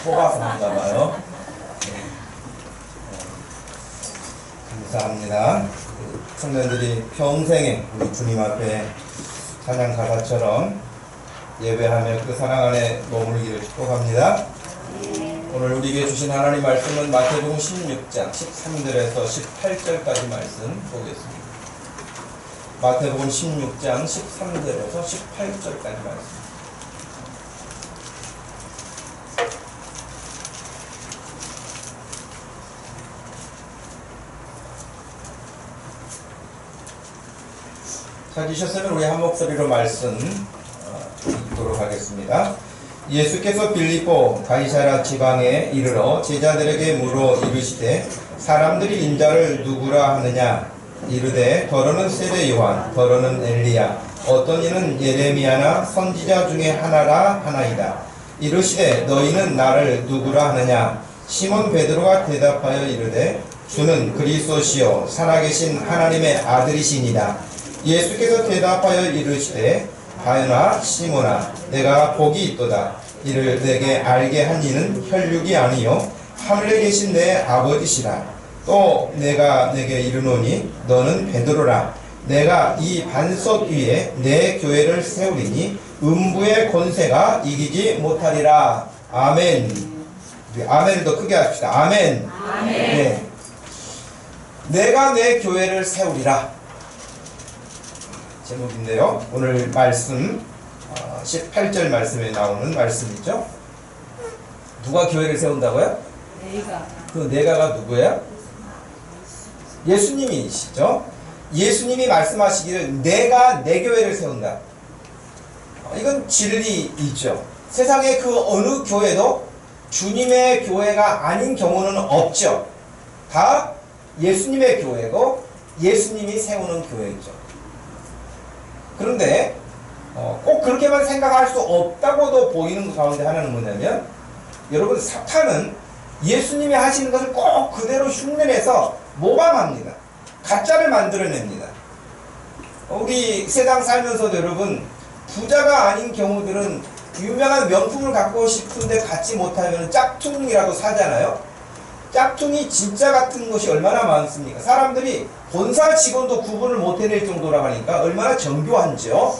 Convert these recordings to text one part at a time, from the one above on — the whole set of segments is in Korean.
뽑아서 한가 봐요. 감사합니다. 청년들이 평생에 우리 주님 앞에 찬양 가사처럼 예배하며 그 사랑 안에 머물기를 축복합니다. 오늘 우리에게 주신 하나님 말씀은 마태복음 16장 13절에서 18절까지 말씀 보겠습니다. 마태복음 16장 13절에서 18절까지 말씀. 찾으셨으면 우리 한 목소리로 말씀 읽도록 하겠습니다. 예수께서 빌립보 가이사랴 지방에 이르러 제자들에게 물어 이르시되 사람들이 인자를 누구라 하느냐 이르되 더러는 세례 요한 더러는 엘리야 어떤 이는 예레미야나 선지자 중에 하나라 하나이다. 이르시되 너희는 나를 누구라 하느냐 시몬 베드로가 대답하여 이르되 주는 그리스도시요 살아계신 하나님의 아들이시니라. 예수께서 대답하여 이르시되 바요나 시몬아 내가 복이 있도다. 이를 내게 알게 한 이는 혈육이 아니요 하늘에 계신 내 아버지시라. 또 내가 내게 이르노니 너는 베드로라. 내가 이 반석 위에 내 교회를 세우리니 음부의 권세가 이기지 못하리라. 아멘. 아멘을 더 크게 합시다. 아멘. 아멘. 네. 내가 내 교회를 세우리라. 제목인데요. 오늘 말씀 18절 말씀에 나오는 말씀이죠. 누가 교회를 세운다고요? 그 내가가 누구예요? 예수님이시죠. 예수님이 말씀하시기를 내가 내 교회를 세운다. 이건 진리이죠. 세상의 그 어느 교회도 주님의 교회가 아닌 경우는 없죠. 다 예수님의 교회고 예수님이 세우는 교회죠. 그런데 꼭 그렇게만 생각할 수 없다고도 보이는 가운데 하나는 뭐냐면 여러분 사탄은 예수님이 하시는 것을 꼭 그대로 흉내내서 모방합니다. 가짜를 만들어냅니다. 우리 세상 살면서도 여러분 부자가 아닌 경우들은 유명한 명품을 갖고 싶은데 갖지 못하면 짝퉁이라고 사잖아요. 짝퉁이 진짜 같은 것이 얼마나 많습니까? 사람들이 본사 직원도 구분을 못 해낼 정도라고 하니까 얼마나 정교한지요.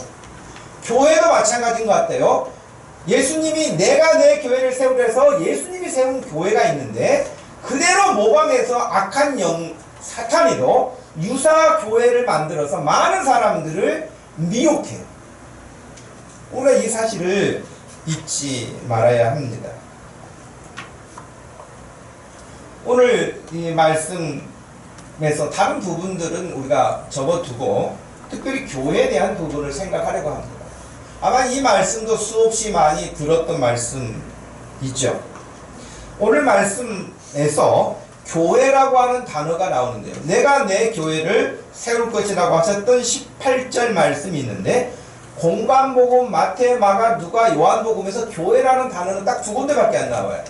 교회도 마찬가지인 것 같아요. 예수님이 내가 내 교회를 세우래서 예수님이 세운 교회가 있는데 그대로 모방해서 악한 영 사탄이도 유사 교회를 만들어서 많은 사람들을 미혹해요. 우리가 이 사실을 잊지 말아야 합니다. 오늘 이 말씀에서 다른 부분들은 우리가 접어두고 특별히 교회에 대한 부분을 생각하려고 합니다. 아마 이 말씀도 수없이 많이 들었던 말씀이죠. 오늘 말씀에서 교회라고 하는 단어가 나오는데요. 내가 내 교회를 세울 것이라고 하셨던 18절 말씀이 있는데 공관복음, 마태, 마가, 누가, 요한복음에서 교회라는 단어는 딱 두 군데밖에 안 나와요.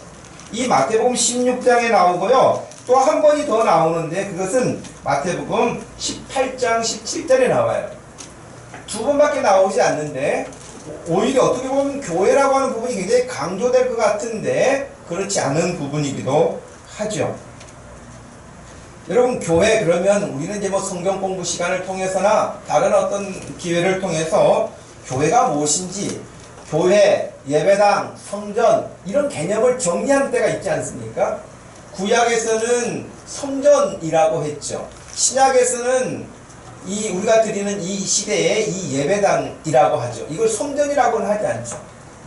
이 마태복음 16장에 나오고요. 또 한 번이 더 나오는데 그것은 마태복음 18장 17절에 나와요. 두 번밖에 나오지 않는데 오히려 어떻게 보면 교회라고 하는 부분이 굉장히 강조될 것 같은데 그렇지 않은 부분이기도 하죠. 여러분 교회 그러면 우리는 이제 뭐 성경 공부 시간을 통해서나 다른 어떤 기회를 통해서 교회가 무엇인지 교회, 예배당, 성전 이런 개념을 정리하는 때가 있지 않습니까? 구약에서는 성전이라고 했죠. 신약에서는 우리가 드리는 이 시대에 이 예배당이라고 하죠. 이걸 성전이라고는 하지 않죠.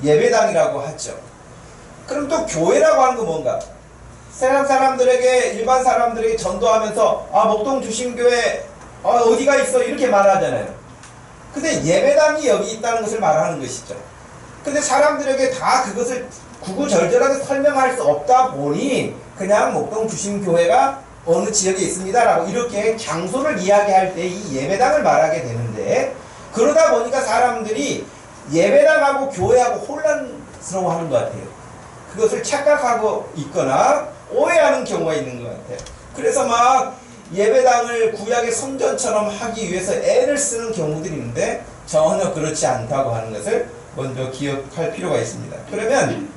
예배당이라고 하죠. 그럼 또 교회라고 하는 건 뭔가? 세상 사람들에게 일반 사람들에게 전도하면서 목동 주심교회 어디가 있어 이렇게 말하잖아요. 근데 예배당이 여기 있다는 것을 말하는 것이죠. 근데 사람들에게 다 그것을 구구절절하게 설명할 수 없다 보니 그냥 목동 주심교회가 어느 지역에 있습니다라고 이렇게 장소를 이야기할 때 이 예배당을 말하게 되는데 그러다 보니까 사람들이 예배당하고 교회하고 혼란스러워하는 것 같아요. 그것을 착각하고 있거나 오해하는 경우가 있는 것 같아요. 그래서 막 예배당을 구약의 성전처럼 하기 위해서 애를 쓰는 경우들이 있는데 전혀 그렇지 않다고 하는 것을 먼저 기억할 필요가 있습니다. 그러면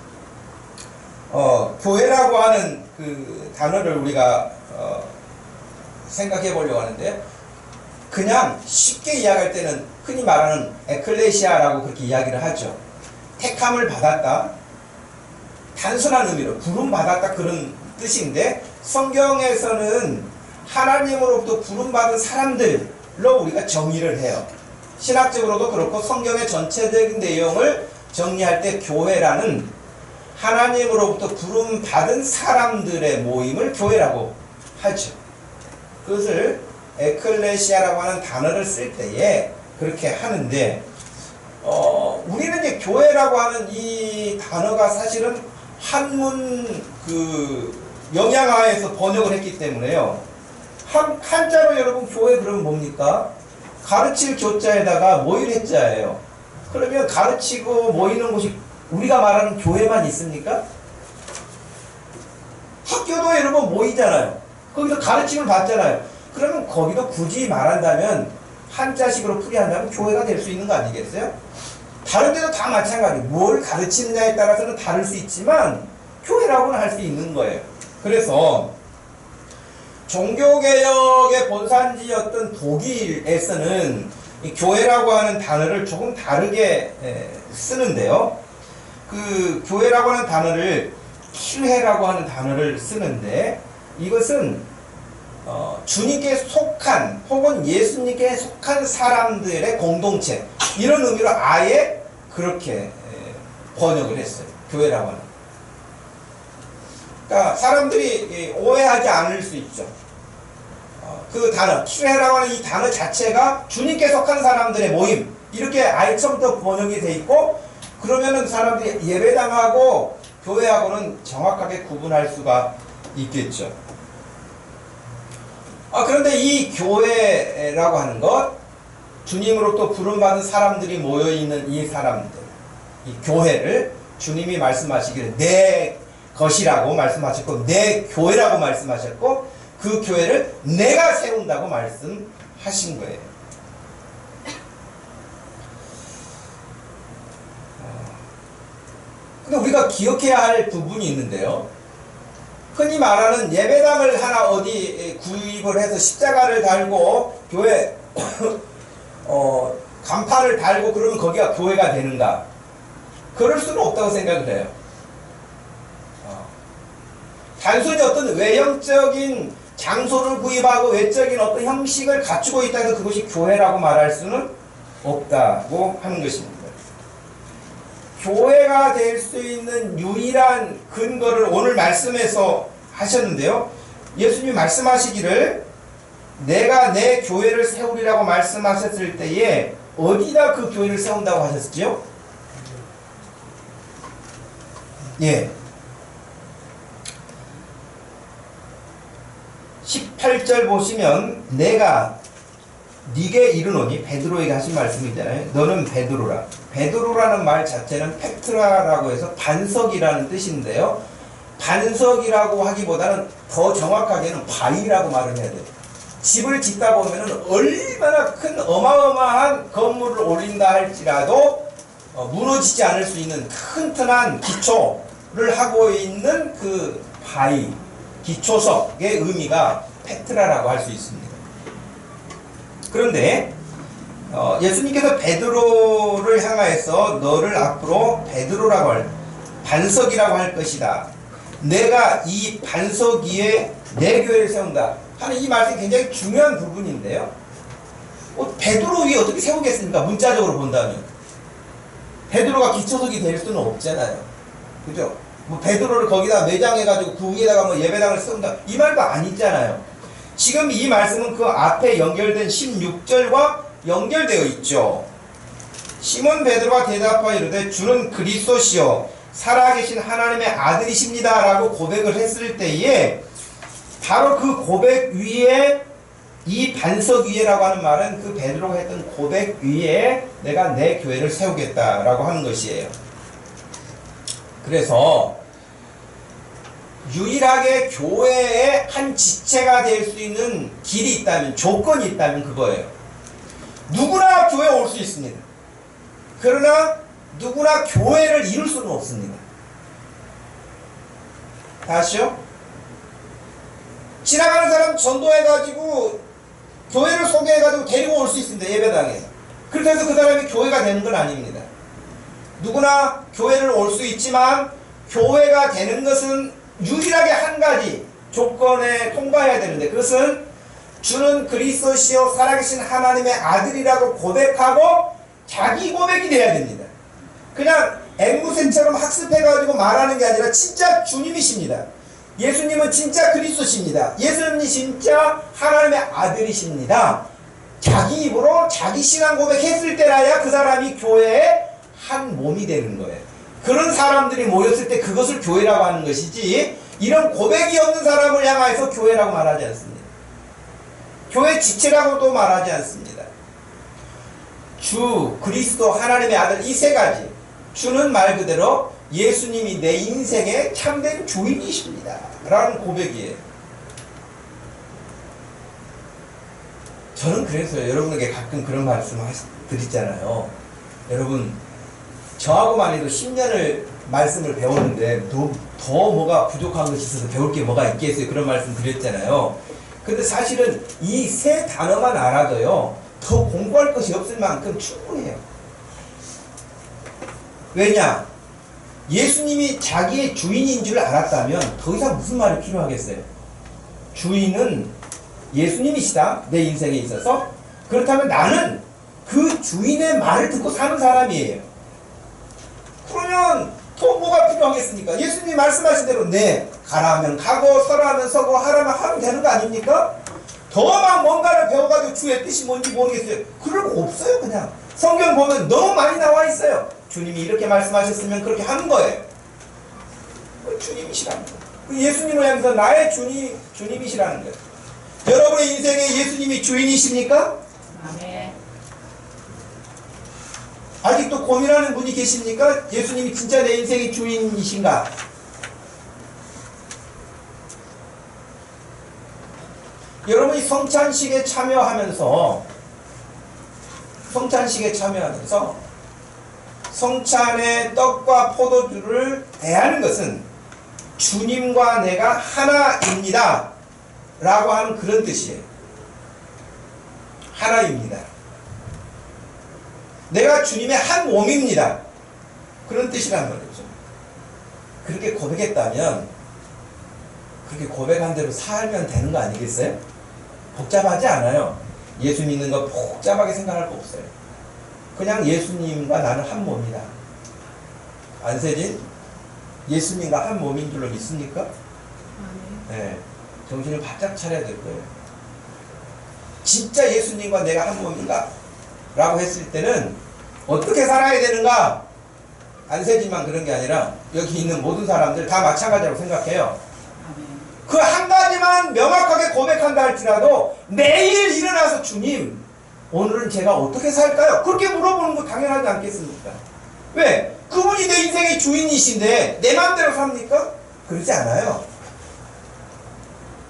교회라고 하는 그 단어를 우리가 생각해 보려고 하는데, 그냥 쉽게 이야기할 때는 흔히 말하는 에클레시아라고 그렇게 이야기를 하죠. 택함을 받았다, 단순한 의미로 부름받았다, 그런 뜻인데, 성경에서는 하나님으로부터 부름받은 사람들로 우리가 정의를 해요. 신학적으로도 그렇고 성경의 전체적인 내용을 정리할 때 교회라는 하나님으로부터 부름받은 사람들의 모임을 교회라고 하죠. 그것을 에클레시아라고 하는 단어를 쓸 때에 그렇게 하는데, 우리는 이제 교회라고 하는 이 단어가 사실은 한문 그 영향하에서 번역을 했기 때문에요. 한자로 여러분 교회 그러면 뭡니까? 가르칠 교자에다가 모일 해자예요. 그러면 가르치고 모이는 곳이 우리가 말하는 교회만 있습니까? 학교도 여러분 모이잖아요. 거기서 가르침을 받잖아요. 그러면 거기도 굳이 말한다면 한자식으로 풀이한다면 교회가 될 수 있는 거 아니겠어요? 다른 데도 다 마찬가지. 뭘 가르치느냐에 따라서는 다를 수 있지만 교회라고는 할 수 있는 거예요. 그래서 종교개혁의 본산지였던 독일에서는 이 교회라고 하는 단어를 조금 다르게 쓰는데요. 그 교회라고 하는 단어를 키회라고 하는 단어를 쓰는데, 이것은 주님께 속한 혹은 예수님께 속한 사람들의 공동체, 이런 의미로 아예 그렇게 번역을 했어요. 교회라고 하는. 그러니까 사람들이 오해하지 않을 수 있죠. 그 단어, 키회라고 하는 이 단어 자체가 주님께 속한 사람들의 모임, 이렇게 아예 처음부터 번역이 돼 있고, 그러면은 사람들이 예배당하고 교회하고는 정확하게 구분할 수가 있겠죠. 그런데 이 교회라고 하는 것, 주님으로부터 부름받은 사람들이 모여있는 이 사람들, 이 교회를 주님이 말씀하시기를 내 것이라고 말씀하셨고, 내 교회라고 말씀하셨고, 그 교회를 내가 세운다고 말씀하신 거예요. 근데 우리가 기억해야 할 부분이 있는데요. 흔히 말하는 예배당을 하나 어디 구입을 해서 십자가를 달고 교회 간판을 달고 그러면 거기가 교회가 되는가? 그럴 수는 없다고 생각을 해요. 단순히 어떤 외형적인 장소를 구입하고 외적인 어떤 형식을 갖추고 있다 해서 그것이 교회라고 말할 수는 없다고 하는 것입니다. 교회가 될 수 있는 유일한 근거를 오늘 말씀에서 하셨는데요. 예수님이 말씀하시기를 내가 내 교회를 세우리라고 말씀하셨을 때에 어디다 그 교회를 세운다고 하셨죠? 예. 18절 보시면 내가 네게 이르노니, 베드로에게 하신 말씀이잖아요. 너는 베드로라. 베드로라는 말 자체는 페트라라고 해서 반석이라는 뜻인데요. 반석이라고 하기보다는 더 정확하게는 바위라고 말을 해야 돼요. 집을 짓다 보면은 얼마나 큰 어마어마한 건물을 올린다 할지라도 무너지지 않을 수 있는 튼튼한 기초를 하고 있는 그 바위, 기초석의 의미가 페트라라고 할 수 있습니다. 그런데 예수님께서 베드로를 향하여서 너를 앞으로 베드로라고 할, 반석이라고 할 것이다. 내가 이 반석 위에 내 교회를 세운다 하는 이 말씀이 굉장히 중요한 부분인데요. 베드로 위에 어떻게 세우겠습니까? 문자적으로 본다면. 베드로가 기초석이 될 수는 없잖아요. 그죠? 뭐 베드로를 거기다 매장해가지고 그 위에다가 뭐 예배당을 세운다, 이 말도 아니잖아요. 지금 이 말씀은 그 앞에 연결된 16절과 연결되어 있죠. 시몬 베드로가 대답하여 이르되 주는 그리스도시요 살아계신 하나님의 아들이십니다 라고 고백을 했을 때에 바로 그 고백 위에, 이 반석 위에라고 하는 말은 그 베드로가 했던 고백 위에 내가 내 교회를 세우겠다라고 하는 것이에요. 그래서 유일하게 교회의 한 지체가 될 수 있는 길이 있다면, 조건이 있다면 그거예요. 누구나 교회에 올 수 있습니다. 그러나 누구나 교회를 이룰 수는 없습니다. 다시요? 지나가는 사람 전도해가지고 교회를 소개해가지고 데리고 올 수 있습니다. 예배당에. 그렇게 해서 그 사람이 교회가 되는 건 아닙니다. 누구나 교회를 올 수 있지만 교회가 되는 것은 유일하게 한 가지 조건에 통과해야 되는데, 그것은 주는 그리스도시요 살아계신 하나님의 아들이라고 고백하고 자기 고백이 돼야 됩니다. 그냥 앵무새처럼 학습해가지고 말하는 게 아니라 진짜 주님이십니다. 예수님은 진짜 그리스도십니다. 예수님이 진짜 하나님의 아들이십니다. 자기 입으로 자기 신앙 고백했을 때라야 그 사람이 교회의 한 몸이 되는 거예요. 그런 사람들이 모였을 때 그것을 교회라고 하는 것이지, 이런 고백이 없는 사람을 향해서 교회라고 말하지 않습니다. 교회 지체라고도 말하지 않습니다. 주, 그리스도, 하나님의 아들, 이 세 가지. 주는 말 그대로 예수님이 내 인생의 참된 주인이십니다 라는 고백이에요. 저는 그래서 여러분에게 가끔 그런 말씀 드리잖아요. 여러분, 저하고만 해도 10년을 말씀을 배우는데 더 뭐가 부족한 것이 있어서 배울 게 뭐가 있겠어요. 그런 말씀 드렸잖아요. 근데 사실은 이 세 단어만 알아도요, 더 공부할 것이 없을 만큼 충분해요. 왜냐? 예수님이 자기의 주인인 줄 알았다면 더 이상 무슨 말이 필요하겠어요? 주인은 예수님이시다, 내 인생에 있어서. 그렇다면 나는 그 주인의 말을 듣고 사는 사람이에요. 그러면 또 뭐가 필요하겠습니까? 예수님이 말씀하신 대로 네, 가라 하면 가고 서라 하면 서고 하라면 하면 되는 거 아닙니까? 더 막 뭔가를 배워가지고 주의 뜻이 뭔지 모르겠어요. 그럴 거 없어요. 그냥 성경 보면 너무 많이 나와 있어요. 주님이 이렇게 말씀하셨으면 그렇게 하는 거예요. 주님이시라는 거예요. 예수님을 향해서 나의 주님이시라는 거예요. 여러분의 인생에 예수님이 주인이십니까? 아멘. 아직도 고민하는 분이 계십니까? 예수님이 진짜 내 인생의 주인이신가? 여러분이 성찬식에 참여하면서 성찬의 떡과 포도주를 대하는 것은 주님과 내가 하나입니다 라고 하는 그런 뜻이에요. 하나입니다. 내가 주님의 한 몸입니다. 그런 뜻이란 말이죠. 그렇게 고백했다면 그렇게 고백한 대로 살면 되는 거 아니겠어요? 복잡하지 않아요. 예수 믿는 거 복잡하게 생각할 거 없어요. 그냥 예수님과 나는 한 몸이다. 안세진? 예수님과 한 몸인 줄로 믿습니까? 네. 정신을 바짝 차려야 될 거예요. 진짜 예수님과 내가 한 몸인가? 라고 했을 때는 어떻게 살아야 되는가? 안세진만 그런 게 아니라 여기 있는 모든 사람들 다 마찬가지라고 생각해요. 그 한 가지만 명확하게 고백한다 할지라도 매일 일어나서 주님, 오늘은 제가 어떻게 살까요? 그렇게 물어보는 거 당연하지 않겠습니까? 왜? 그분이 내 인생의 주인이신데 내 마음대로 삽니까? 그러지 않아요.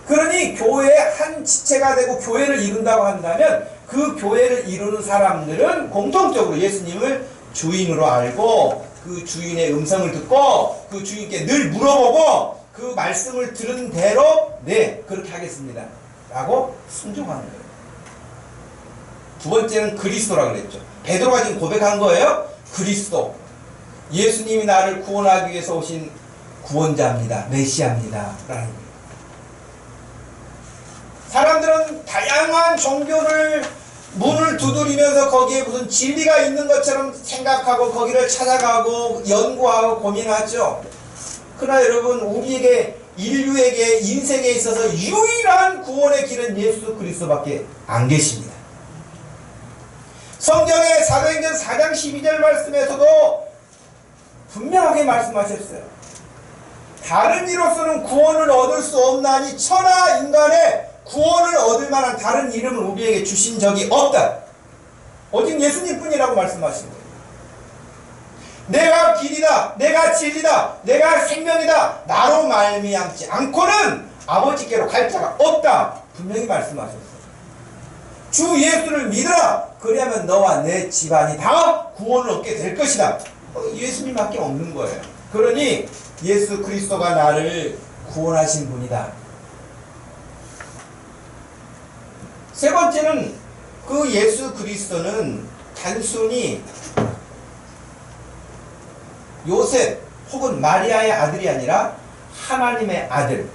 그러니 교회의 한 지체가 되고 교회를 이룬다고 한다면 그 교회를 이루는 사람들은 공통적으로 예수님을 주인으로 알고 그 주인의 음성을 듣고 그 주인께 늘 물어보고 그 말씀을 들은 대로 네, 그렇게 하겠습니다 라고 순종하는 거예요. 두 번째는 그리스도라고 그랬죠. 베드로가 지금 고백한 거예요. 그리스도, 예수님이 나를 구원하기 위해서 오신 구원자입니다, 메시아입니다 라는 거예요. 사람들은 다양한 종교를 문을 두드리면서 거기에 무슨 진리가 있는 것처럼 생각하고 거기를 찾아가고 연구하고 고민하죠. 그러나 여러분, 우리에게, 인류에게 인생에 있어서 유일한 구원의 길은 예수 그리스도밖에 안 계십니다. 성경의 사도행전 4장 12절 말씀에서도 분명하게 말씀하셨어요. 다른 이로서는 구원을 얻을 수 없나니 천하 인간의 구원을 얻을 만한 다른 이름을 우리에게 주신 적이 없다. 오직 예수님뿐이라고 말씀하신 거예요. 내가 길이다, 내가 진리다, 내가 생명이다, 나로 말미암지 않고는 아버지께로 갈 자가 없다. 분명히 말씀하셨어요. 주 예수를 믿으라. 그러면 너와 내 집안이 다 구원을 얻게 될 것이다. 예수님밖에 없는 거예요. 그러니 예수 그리스도가 나를 구원하신 분이다. 세 번째는 그 예수 그리스도는 단순히 요셉 혹은 마리아의 아들이 아니라 하나님의 아들,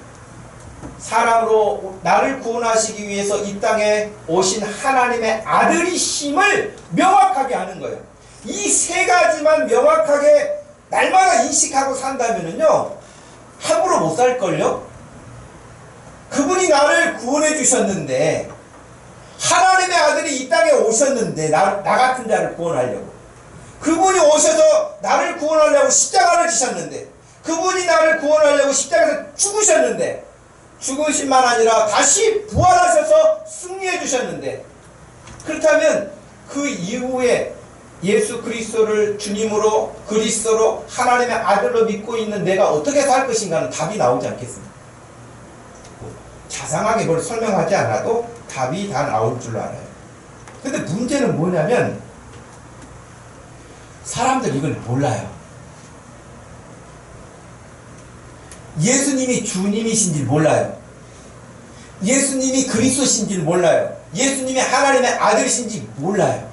사람으로 나를 구원하시기 위해서 이 땅에 오신 하나님의 아들이심을 명확하게 하는 거예요. 이 세 가지만 명확하게 날마다 인식하고 산다면은요, 함부로 못 살걸요? 그분이 나를 구원해 주셨는데, 하나님의 아들이 이 땅에 오셨는데, 나 같은 자를 구원하려고. 그분이 오셔서 나를 구원하려고 십자가를 지셨는데, 그분이 나를 구원하려고 십자가에서 죽으셨는데, 죽으신만 아니라 다시 부활하셔서 승리해 주셨는데, 그렇다면 그 이후에 예수 그리스도를 주님으로, 그리스도로, 하나님의 아들로 믿고 있는 내가 어떻게 살 것인가는 답이 나오지 않겠습니까? 자상하게 뭘 설명하지 않아도 답이 다 나올 줄 알아요. 근데 문제는 뭐냐면 사람들 이걸 몰라요. 예수님이 주님이신지 몰라요. 예수님이 그리스도신지 몰라요. 예수님이 하나님의 아들이신지 몰라요.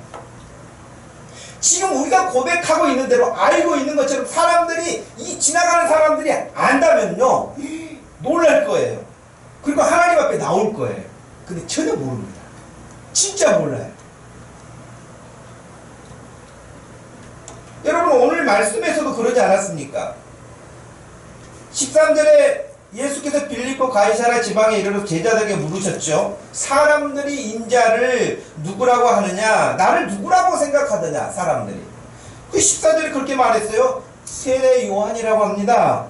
지금 우리가 고백하고 있는 대로 알고 있는 것처럼 사람들이, 이 지나가는 사람들이 안다면요, 놀랄 거예요. 그리고 하나님 앞에 나올 거예요. 근데 전혀 모릅니다. 진짜 몰라요. 여러분, 오늘 말씀에서도 그러지 않았습니까? 13절에 예수께서 빌립보 가이사랴 지방에 이르러 제자들에게 물으셨죠. 사람들이 인자를 누구라고 하느냐? 나를 누구라고 생각하느냐? 사람들이. 그 14절에 그렇게 말했어요. 세례 요한이라고 합니다.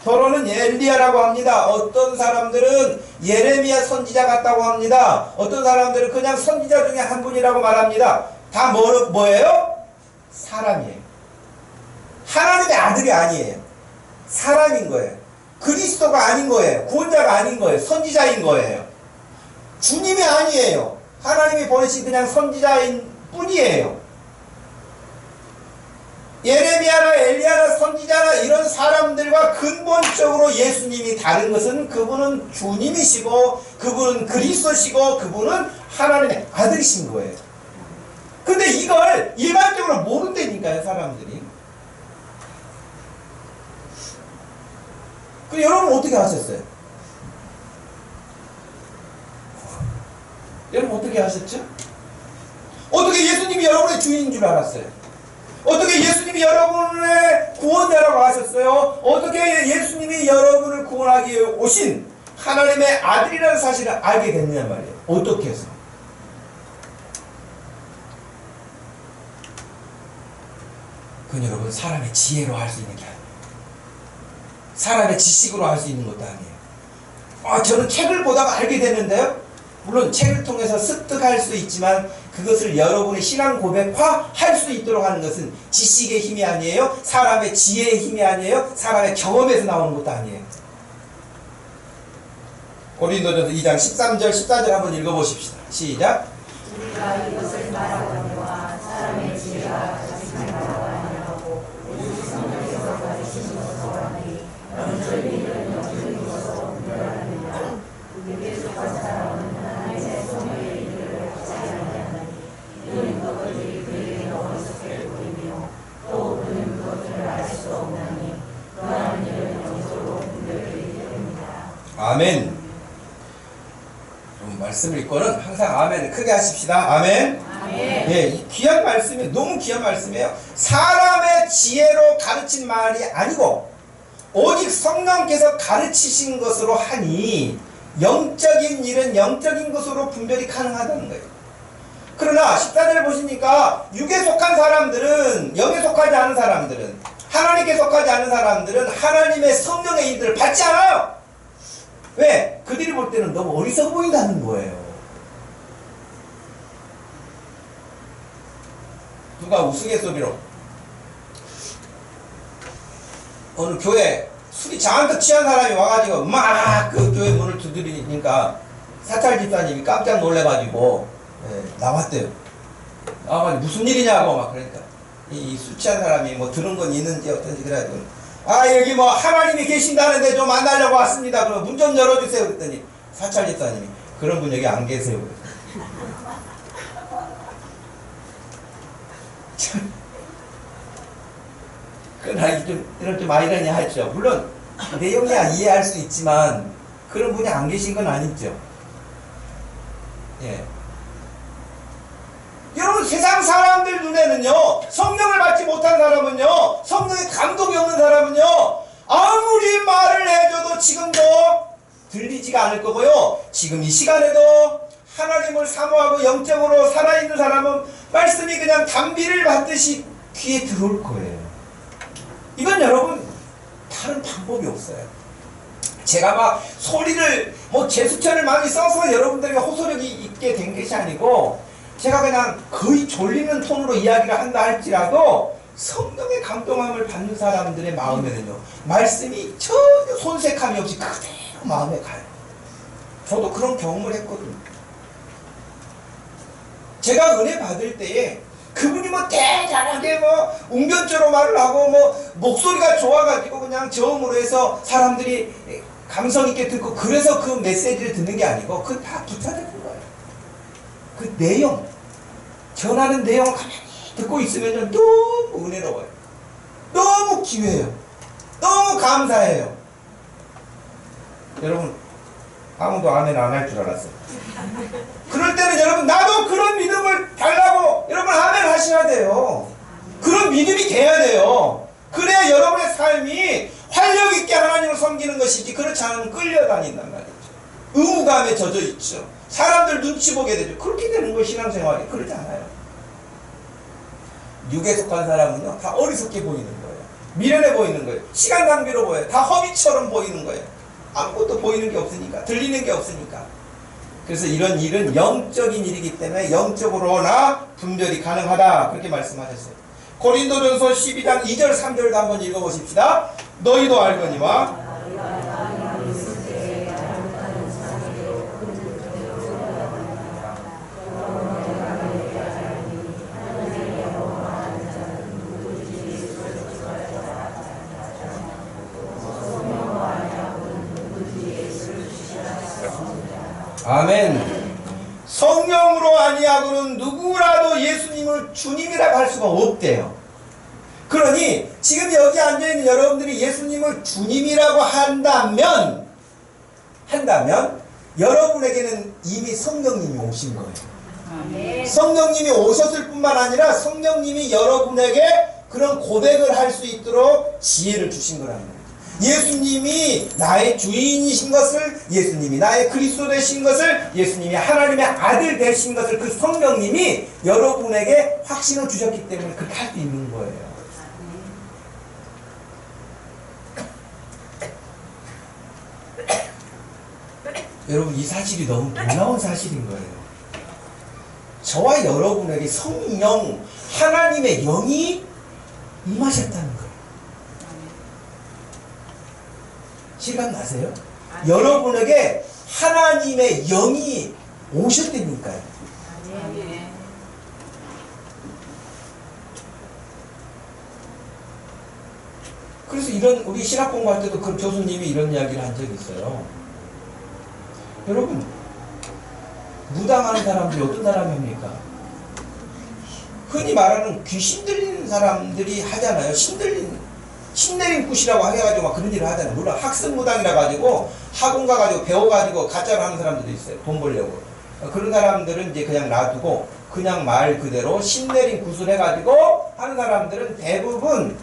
더러는 엘리야라고 합니다. 어떤 사람들은 예레미야 선지자 같다고 합니다. 어떤 사람들은 그냥 선지자 중에 한 분이라고 말합니다. 다 뭐예요? 사람이에요. 하나님의 아들이 아니에요. 사람인 거예요. 그리스도가 아닌 거예요. 구원자가 아닌 거예요. 선지자인 거예요. 주님이 아니에요. 하나님이 보내신 그냥 선지자인 뿐이에요. 예레미야나 엘리야나 선지자나 이런 사람들과 근본적으로 예수님이 다른 것은 그분은 주님이시고 그분은 그리스도시고 그분은 하나님의 아들이신 거예요. 근데 이걸 일반적으로 모른다니까요, 사람들이. 그럼 여러분 어떻게 하셨어요? 여러분 어떻게 하셨죠? 어떻게 예수님이 여러분의 주인인 줄 알았어요? 어떻게 예수님이 여러분의 구원자라고 하셨어요? 어떻게 예수님이 여러분을 구원하기 위해 오신 하나님의 아들이라는 사실을 알게 됐느냐 말이에요. 어떻게 해서? 그건 여러분 사람의 지혜로 할 수 있는 게 아니에요. 사람의 지식으로 할 수 있는 것도 아니에요. 저는 책을 보다가 알게 됐는데요. 물론 책을 통해서 습득할 수 있지만 그것을 여러분의 신앙 고백화 할 수 있도록 하는 것은 지식의 힘이 아니에요. 사람의 지혜의 힘이 아니에요. 사람의 경험에서 나오는 것도 아니에요. 고린도전서 2장 13절 14절 한번 읽어보십시다. 시작. 우리가 이것을 말하거니와 사람의 지혜가 가진 바가 아니라고 오직 성령께서 가르치신 것으로 하니 영적인 영적인 것으로 분별하느니라. 우리에게 속한 사람은 하나님의 성령의 일을 받지 아니하나니 이는 그것들이 그에게 어리석게 보이며 또 그는 그것들을 알 수 없나니 그러한 일은 영적으로 분별되기 때문이다. 아멘. 말씀을 읽고는 항상 아멘을 크게 하십시다. 아멘. 아멘. 예, 이 귀한 말씀이 너무 귀한 말씀이에요. 사람의 지혜로 가르친 말이 아니고 오직 성령께서 가르치신 것으로 하니 영적인 일은 영적인 것으로 분별이 가능하다는 거예요. 그러나 14절을 보시니까 육에 속한 사람들은, 영에 속하지 않은 사람들은, 하나님께 속하지 않은 사람들은 하나님의 성령의 일들을 받지 않아요. 왜? 그들이 볼 때는 너무 어리석어 보인다는 거예요. 누가 우스갯소리로 어느 교회 술이 잔뜩 취한 사람이 와가지고 막 그 교회 문을 두드리니까 사찰 집사님이 깜짝 놀래가지고 나왔대요. 나와가지고 무슨 일이냐고 막 그러니까 이 술 취한 사람이 뭐 들은 건 있는지 어떤지 그래가지고 아 여기 뭐 하나님이 계신다는데 좀 만나려고 왔습니다. 그럼 문 좀 열어주세요. 그랬더니 사찰 집사님이 그런 분 여기 안 계세요. 그러나 좀 아이러니하죠. 물론 내용이야 이해할 수 있지만 그런 분이 안 계신 건 아니죠. 예. 여러분 세상 사람들 눈에는요 성령을 받지 못한 사람은요 성령의 감동이 없는 사람은요 아무리 말을 해줘도 지금도 들리지가 않을 거고요. 지금 이 시간에도 하나님을 사모하고 영적으로 살아있는 사람은 말씀이 그냥 단비를 받듯이 귀에 들어올 거예요. 이건 여러분 다른 방법이 없어요. 제가 막 소리를 뭐 제수천을 많이 써서 여러분들에게 호소력이 있게 된 것이 아니고 제가 그냥 거의 졸리는 톤으로 이야기를 한다 할지라도 성령의 감동함을 받는 사람들의 마음에는요 말씀이 전혀 손색함이 없이 그대로 마음에 가요. 저도 그런 경험을 했거든요. 제가 은혜 받을 때에 그분이 뭐 대단하게 뭐 웅변조로 말을 하고 뭐 목소리가 좋아가지고 그냥 저음으로 해서 사람들이 감성 있게 듣고 그래서 그 메시지를 듣는 게 아니고 그건 다 기타적인 거예요. 그 내용 전하는 내용을 가만히 듣고 있으면 너무 은혜로워요. 너무 기회예요. 너무 감사해요. 여러분 아무도 아멘 안 할 줄 알았어요. 그럴 때는 여러분 나도 그런 믿음을 달라고 여러분 아멘 하셔야 돼요. 그런 믿음이 돼야 돼요. 그래야 여러분의 삶이 활력 있게 하나님을 섬기는 것이지 그렇지 않으면 끌려다닌단 말이죠. 의무감에 젖어 있죠. 사람들 눈치 보게 되죠. 그렇게 되는 거예요. 신앙생활이. 그러지 않아요. 육에 속한 사람은요 다 어리석게 보이는 거예요. 미련해 보이는 거예요. 시간 낭비로 보여요. 다 허비처럼 보이는 거예요. 아무것도 보이는 게 없으니까 들리는 게 없으니까. 그래서 이런 일은 영적인 일이기 때문에 영적으로나 분별이 가능하다 그렇게 말씀하셨어요. 고린도전서 12장 2절 3절도 한번 읽어보십시다. 너희도 알거니와 아멘. 성령으로 아니하고는 누구라도 예수님을 주님이라고 할 수가 없대요. 그러니 지금 여기 앉아있는 여러분들이 예수님을 주님이라고 한다면 여러분에게는 이미 성령님이 오신 거예요. 성령님이 오셨을 뿐만 아니라 성령님이 여러분에게 그런 고백을 할 수 있도록 지혜를 주신 거라는 거예요. 예수님이 나의 주인이신 것을, 예수님이 나의 그리스도 되신 것을, 예수님이 하나님의 아들 되신 것을 그 성령님이 여러분에게 확신을 주셨기 때문에 그렇게 할 수 있는 거예요. 여러분 이 사실이 너무 놀라운 사실인 거예요. 저와 여러분에게 성령, 하나님의 영이 임하셨다는 거예요. 실감 나세요? 여러분에게 하나님의 영이 오셨다니까요. 그래서 우리 신학 공부할 때도 그 교수님이 이런 이야기를 한 적이 있어요. 여러분, 무당하는 사람들이 어떤 사람입니까? 흔히 말하는 귀신 들리는 사람들이 하잖아요. 신내림 굿이라고 해가지고 막 그런 일을 하잖아요. 물론 학습무당이라 가지고 학원 가가지고 배워가지고 가짜로 하는 사람들도 있어요. 돈 벌려고. 그런 사람들은 이제 그냥 놔두고 그냥 말 그대로 신내림 굿을 해가지고 하는 사람들은 대부분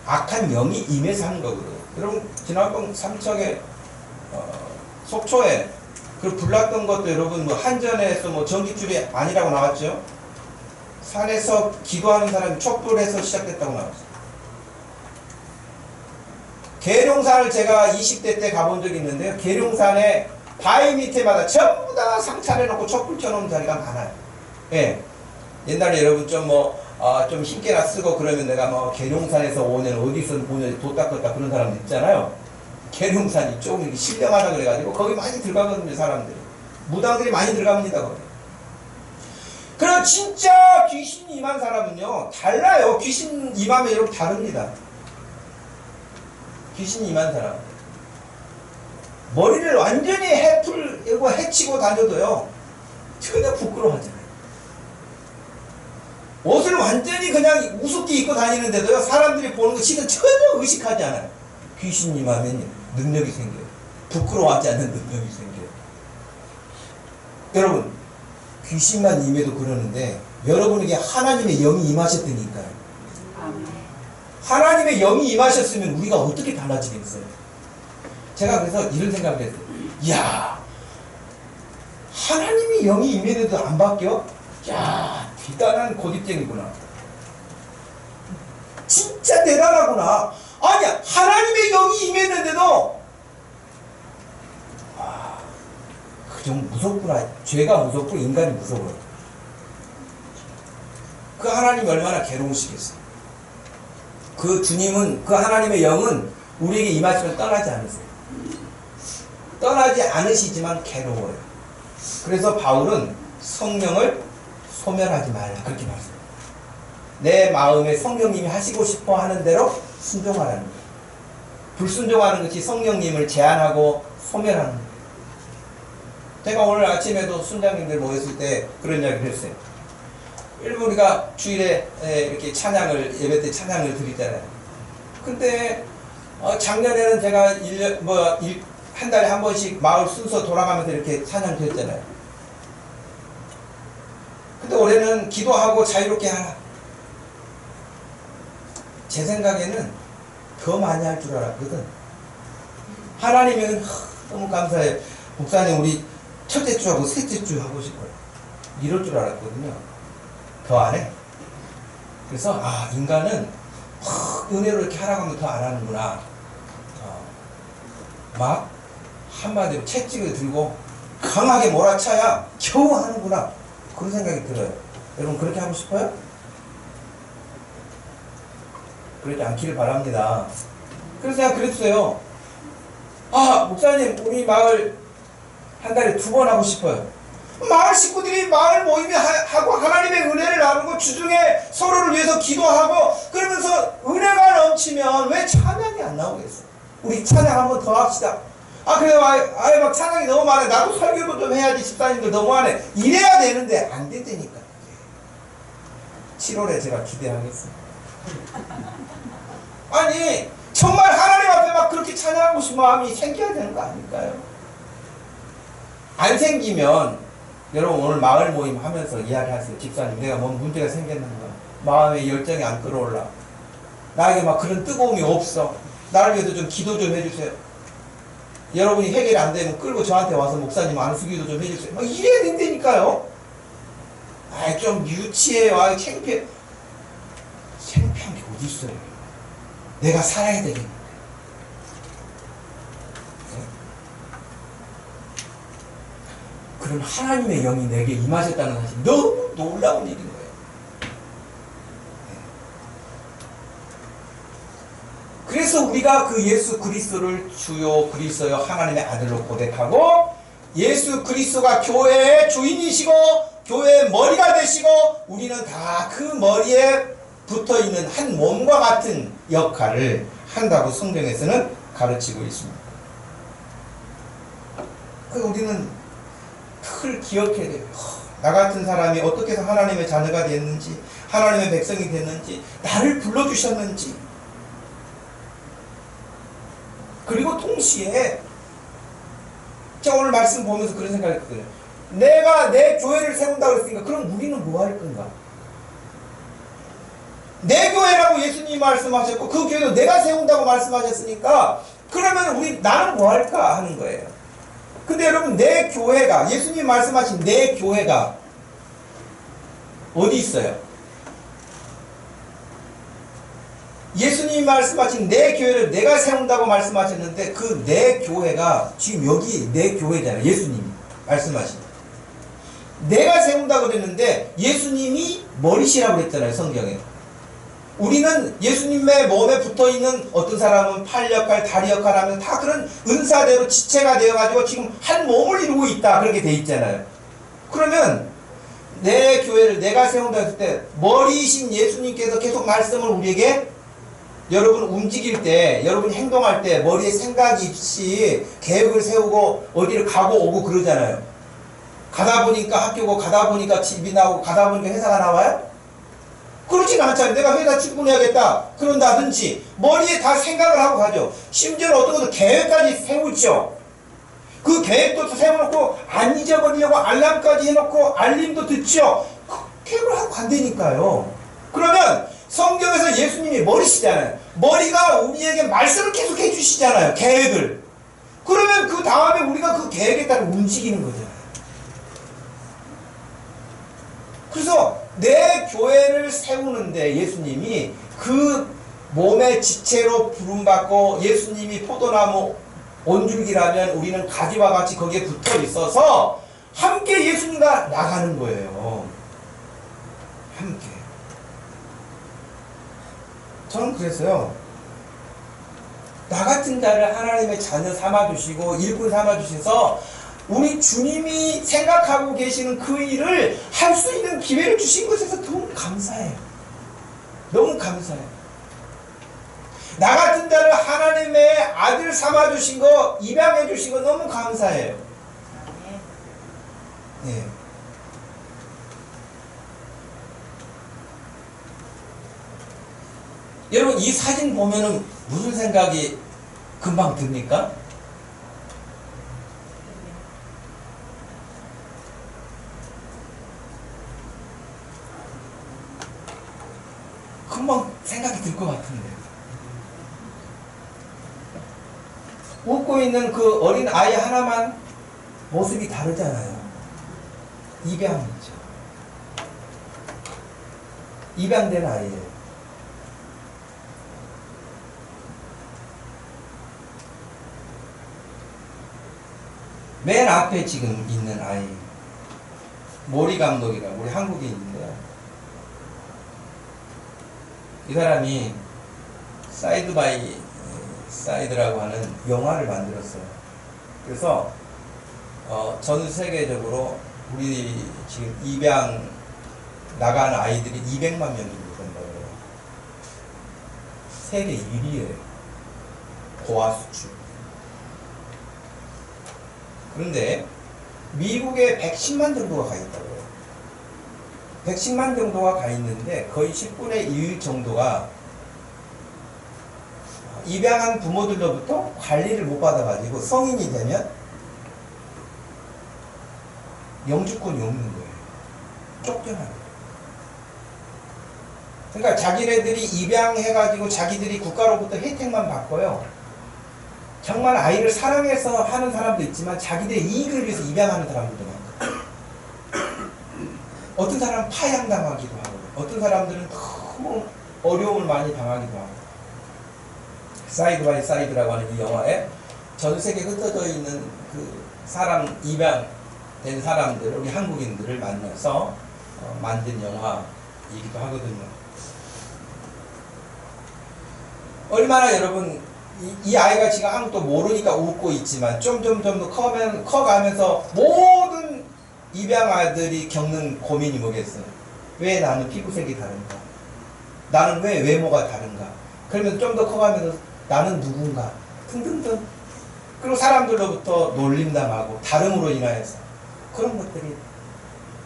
악한 영이 임해서 하는 거거든요. 여러분 지난번 삼척에 속초에 그 불났던 것도 여러분 뭐 한전에서 뭐 전기줄이 아니라고 나왔죠. 산에서 기도하는 사람이 촛불에서 시작됐다고 나왔어요. 계룡산을 제가 20대 때 가본 적이 있는데요. 계룡산에 바위 밑에마다 전부 다 상차려놓고 촛불 켜놓은 자리가 많아요. 예. 옛날에 여러분 좀 힘께나 쓰고 그러면 내가 뭐 계룡산에서 오늘 어디서 오늘 도 닦았다 그런 사람들 있잖아요. 계룡산이 조금 이렇게 신령하다 그래가지고 거기 많이 들어가거든요, 사람들이. 무당들이 많이 들어갑니다, 거기. 그럼 진짜 귀신이 임한 사람은요 달라요. 귀신 임하면 여러분 다릅니다. 귀신이 임한 사람 머리를 완전히 해풀고 해치고 다녀도요 전혀 부끄러워하잖아요. 옷을 완전히 그냥 우습게 입고 다니는데도요 사람들이 보는 거 지금 전혀 의식하지 않아요. 귀신 임하면 능력이 생겨요. 부끄러워하지 않는 능력이 생겨요. 여러분 귀신만 임해도 그러는데 여러분에게 하나님의 영이 임하셨다니까요. 하나님의 영이 임하셨으면 우리가 어떻게 달라지겠어요? 제가 그래서 이런 생각을 했어요. 이야, 하나님의 영이 임했는데도 안 바뀌어? 야, 대단한 고집쟁이구나. 진짜 대단하구나. 아니야, 하나님의 영이 임했는데도 좀 무섭구나. 죄가 무섭고 인간이 무서워요. 그 하나님이 얼마나 괴로우시겠어요. 그 주님은, 그 하나님의 영은 우리에게 임하시면 떠나지 않으세요. 떠나지 않으시지만 괴로워요. 그래서 바울은 성령을 소멸하지 말라 그렇게 말씀해요. 내 마음에 성령님이 하시고 싶어 하는 대로 순종하라는 거예요. 불순종하는 것이 성령님을 제한하고 소멸하는 거예요. 제가 오늘 아침에도 순장님들 모였을 때 그런 이야기를 했어요. 일부 우리가 주일에 이렇게 찬양을, 예배 때 찬양을 드리잖아요. 근데 작년에는 제가 한 달에 한 번씩 마을 순서 돌아가면서 이렇게 찬양 드렸잖아요. 근데 올해는 기도하고 자유롭게 하라. 제 생각에는 더 많이 할 줄 알았거든. 하나님은 너무 감사해요. 목사님 우리 첫째 주하고 셋째 주 하고 싶어요. 이럴 줄 알았거든요. 더 안 해. 그래서 인간은 은혜로 이렇게 하라고 하면 더 안 하는구나. 막 한마디로 채찍을 들고 강하게 몰아쳐야 겨우 하는구나. 그런 생각이 들어요. 여러분 그렇게 하고 싶어요? 그러지 않기를 바랍니다. 그래서 제가 그랬어요. 목사님 우리 마을 한 달에 2번 하고 싶어요. 마을 식구들이 마을 모임에 하고 하나님의 은혜를 나누고 주중에 서로를 위해서 기도하고 그러면서 은혜가 넘치면 왜 찬양이 안 나오겠어? 우리 찬양 한번 더 합시다. 그래요. 막 찬양이 너무 많아. 나도 설교도 좀 해야지. 집사님들 너무하네. 이래야 되는데 안 된다니까. 7월에 제가 기대하겠습니다. 아니 정말 하나님 앞에 막 그렇게 찬양하고 싶은 마음이 생겨야 되는 거 아닐까요? 안 생기면 여러분 오늘 마을 모임 하면서 이야기하세요. 집사님 내가 뭔 문제가 생겼는가, 마음에 열정이 안 끌어올라, 나에게 막 그런 뜨거움이 없어, 나를 위해서 좀 기도 좀 해주세요. 여러분이 해결이 안 되면 끌고 저한테 와서 목사님 안수기도 좀 해주세요. 막 이래야 된다니까요. 좀 유치해요. 창피해. 창피한 게 어디 있어요. 내가 살아야 되겠는데. 그런 하나님의 영이 내게 임하셨다는 사실 너무 놀라운 일인 거예요. 그래서 우리가 그 예수 그리스도를 주요 그리스도여 하나님의 아들로 고백하고 예수 그리스도가 교회의 주인이시고 교회의 머리가 되시고 우리는 다 그 머리에 붙어있는 한 몸과 같은 역할을 한다고 성경에서는 가르치고 있습니다. 우리는 그걸 기억해야 돼요. 나 같은 사람이 어떻게 해서 하나님의 자녀가 됐는지, 하나님의 백성이 됐는지, 나를 불러주셨는지, 그리고 동시에 제가 오늘 말씀 보면서 그런 생각이 했거든요. 내가 내 교회를 세운다고 그랬으니까 그럼 우리는 뭐 할 건가? 내 교회라고 예수님이 말씀하셨고 그 교회도 내가 세운다고 말씀하셨으니까 그러면 나는 뭐 할까 하는 거예요. 근데 여러분 내 교회가, 예수님이 말씀하신 내 교회가 어디 있어요? 예수님이 말씀하신 내 교회를 내가 세운다고 말씀하셨는데 그 내 교회가 지금 여기 내 교회잖아요. 예수님이 말씀하신 내가 세운다고 그랬는데 예수님이 머리시라고 그랬잖아요. 성경에. 우리는 예수님의 몸에 붙어있는 어떤 사람은 팔 역할, 다리 역할 하면서 다 그런 은사대로 지체가 되어가지고 지금 한 몸을 이루고 있다. 그렇게 돼 있잖아요. 그러면 내 교회를 내가 세운다 했을 때 머리이신 예수님께서 계속 말씀을 우리에게 여러분 움직일 때, 여러분 행동할 때 머리에 생각이 없이 계획을 세우고 어디를 가고 오고 그러잖아요. 가다 보니까 학교고 가다 보니까 집이 나오고 가다 보니까 회사가 나와요? 그러지는 않잖아요. 내가 회사 출근해야겠다 그런다든지 머리에 다 생각을 하고 가죠. 심지어는 어떤 것도 계획까지 세우죠. 그 계획도 세워놓고 안 잊어버리려고 알람까지 해놓고 알림도 듣죠. 그 계획을 하고 간다니까요. 그러면 성경에서 예수님이 머리시잖아요. 머리가 우리에게 말씀을 계속 해주시잖아요. 계획을. 그러면 그 다음에 우리가 그 계획에 따라 움직이는 거잖아요. 그래서 내 교회를 세우는데 예수님이 그 몸의 지체로 부름받고 예수님이 포도나무 온줄기라면 우리는 가지와 같이 거기에 붙어 있어서 함께 예수님과 나가는 거예요. 함께. 저는 그랬어요. 나 같은 자를 하나님의 자녀 삼아주시고 일꾼 삼아주셔서 우리 주님이 생각하고 계시는 그 일을 할 수 있는 기회를 주신 것에서 너무 감사해요. 너무 감사해요. 나 같은 자를 하나님의 아들 삼아주신 거, 입양해주신 거 너무 감사해요. 네. 여러분 이 사진 보면은 무슨 생각이 금방 듭니까? 금방 생각이 들 것 같은데. 웃고 있는 그 어린 아이 하나만 모습이 다르잖아요. 입양이죠. 입양된 아이예요. 맨 앞에 지금 있는 아이 모리 감독이라고 우리 한국인인데요. 이 사람이 사이드 바이 사이드라고 하는 영화를 만들었어요. 그래서 전 세계적으로 우리 지금 입양 나가는 아이들이 200만 명 정도 된다고 해요. 세계 1위예요. 고아 수출. 그런데 미국에 110만 정도가 가 있다고 해요. 110만 정도가 가 있는데 거의 10분의 1 정도가 입양한 부모들로부터 관리를 못 받아가지고 성인이 되면 영주권이 없는 거예요. 쫓겨나는 거예요. 그러니까 자기네들이 입양해가지고 자기들이 국가로부터 혜택만 받고요. 정말 아이를 사랑해서 하는 사람도 있지만 자기들의 이익을 위해서 입양하는 사람들도 많고, 어떤 사람은 파양당하기도 하고, 어떤 사람들은 너무 어려움을 많이 당하기도 하고. 사이드 바이 사이드라고 하는 이 영화에 전 세계에 흩어져 있는 그 사람, 입양된 사람들, 우리 한국인들을 만나서 만든 영화이기도 하거든요. 얼마나 여러분 이 아이가 지금 아무것도 모르니까 웃고 있지만 좀 더 커가면서 모든 입양 아들이 겪는 고민이 뭐겠어요? 왜 나는 피부색이 다른가? 나는 왜 외모가 다른가? 그러면 좀 더 커가면서 나는 누군가? 등등등. 그리고 사람들로부터 놀림당하고 다름으로 인하여서 그런 것들이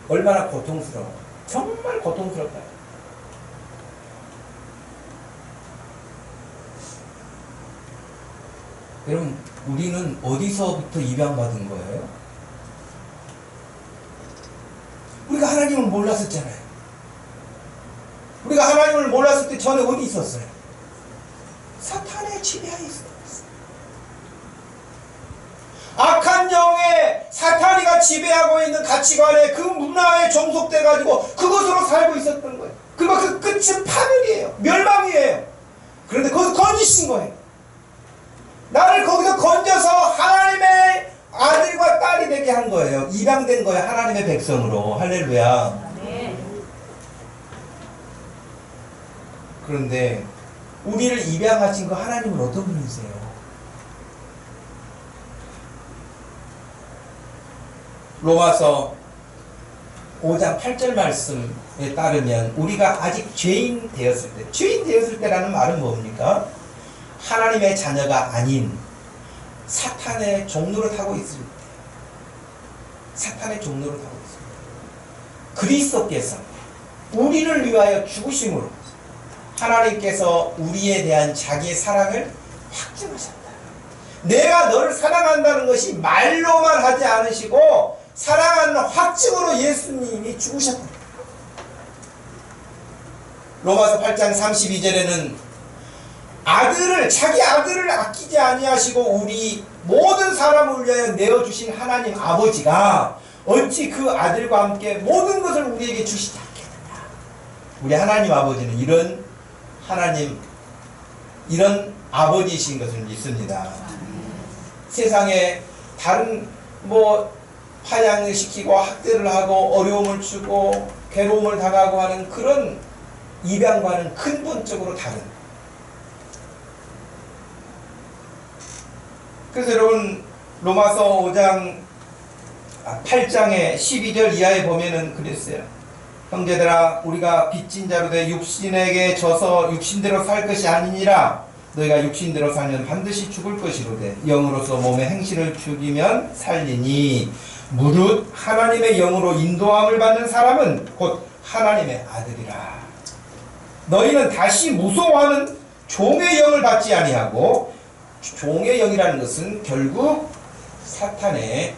얼마나 고통스러워. 정말 고통스럽다. 여러분, 우리는 어디서부터 입양받은 거예요? 우리가 하나님을 몰랐었잖아요. 우리가 하나님을 몰랐을 때 전에 어디 있었어요? 사탄의 지배하에 있었어요. 악한 영의 사탄이가 지배하고 있는 가치관에 그 문화에 종속돼가지고 그것으로 살고 있었던 거예요. 그리고 그 끝은 파멸이에요. 멸망이에요. 그런데 거기서 건지신 거예요. 나를 거기서 건져서 하나님의 아들과 딸이 되게 한 거예요. 입양된 거예요. 하나님의 백성으로. 할렐루야. 그런데 우리를 입양하신 거 하나님은 어떤 분이세요? 로마서 5장 8절 말씀에 따르면 우리가 아직 죄인 되었을 때, 죄인 되었을 때라는 말은 뭡니까? 하나님의 자녀가 아닌 사탄의 종로를 타고 있을 때, 사탄의 종로를 타고 있습니다. 그리스도께서 우리를 위하여 죽으심으로 하나님께서 우리에 대한 자기의 사랑을 확증하셨다. 내가 너를 사랑한다는 것이 말로만 하지 않으시고 사랑하는 확증으로 예수님이 죽으셨다. 로마서 8장 32절에는 자기 아들을 아끼지 아니하시고 우리 모든 사람을 위하여 내어주신 하나님 아버지가 어찌 그 아들과 함께 모든 것을 우리에게 주시지 않겠느냐. 우리 하나님 아버지는 이런 아버지이신 것을 믿습니다. 세상에 다른 파양을 시키고 학대를 하고 어려움을 주고 괴로움을 당하고 하는 그런 입양과는 근본적으로 다른. 그래서 여러분 로마서 8장의 12절 이하에 보면은 그랬어요. 형제들아 우리가 빚진 자로 돼 육신에게 져서 육신대로 살 것이 아니니라. 너희가 육신대로 살면 반드시 죽을 것이로되 영으로서 몸의 행실을 죽이면 살리니 무릇 하나님의 영으로 인도함을 받는 사람은 곧 하나님의 아들이라. 너희는 다시 무서워하는 종의 영을 받지 아니하고, 종의 영이라는 것은 결국 사탄의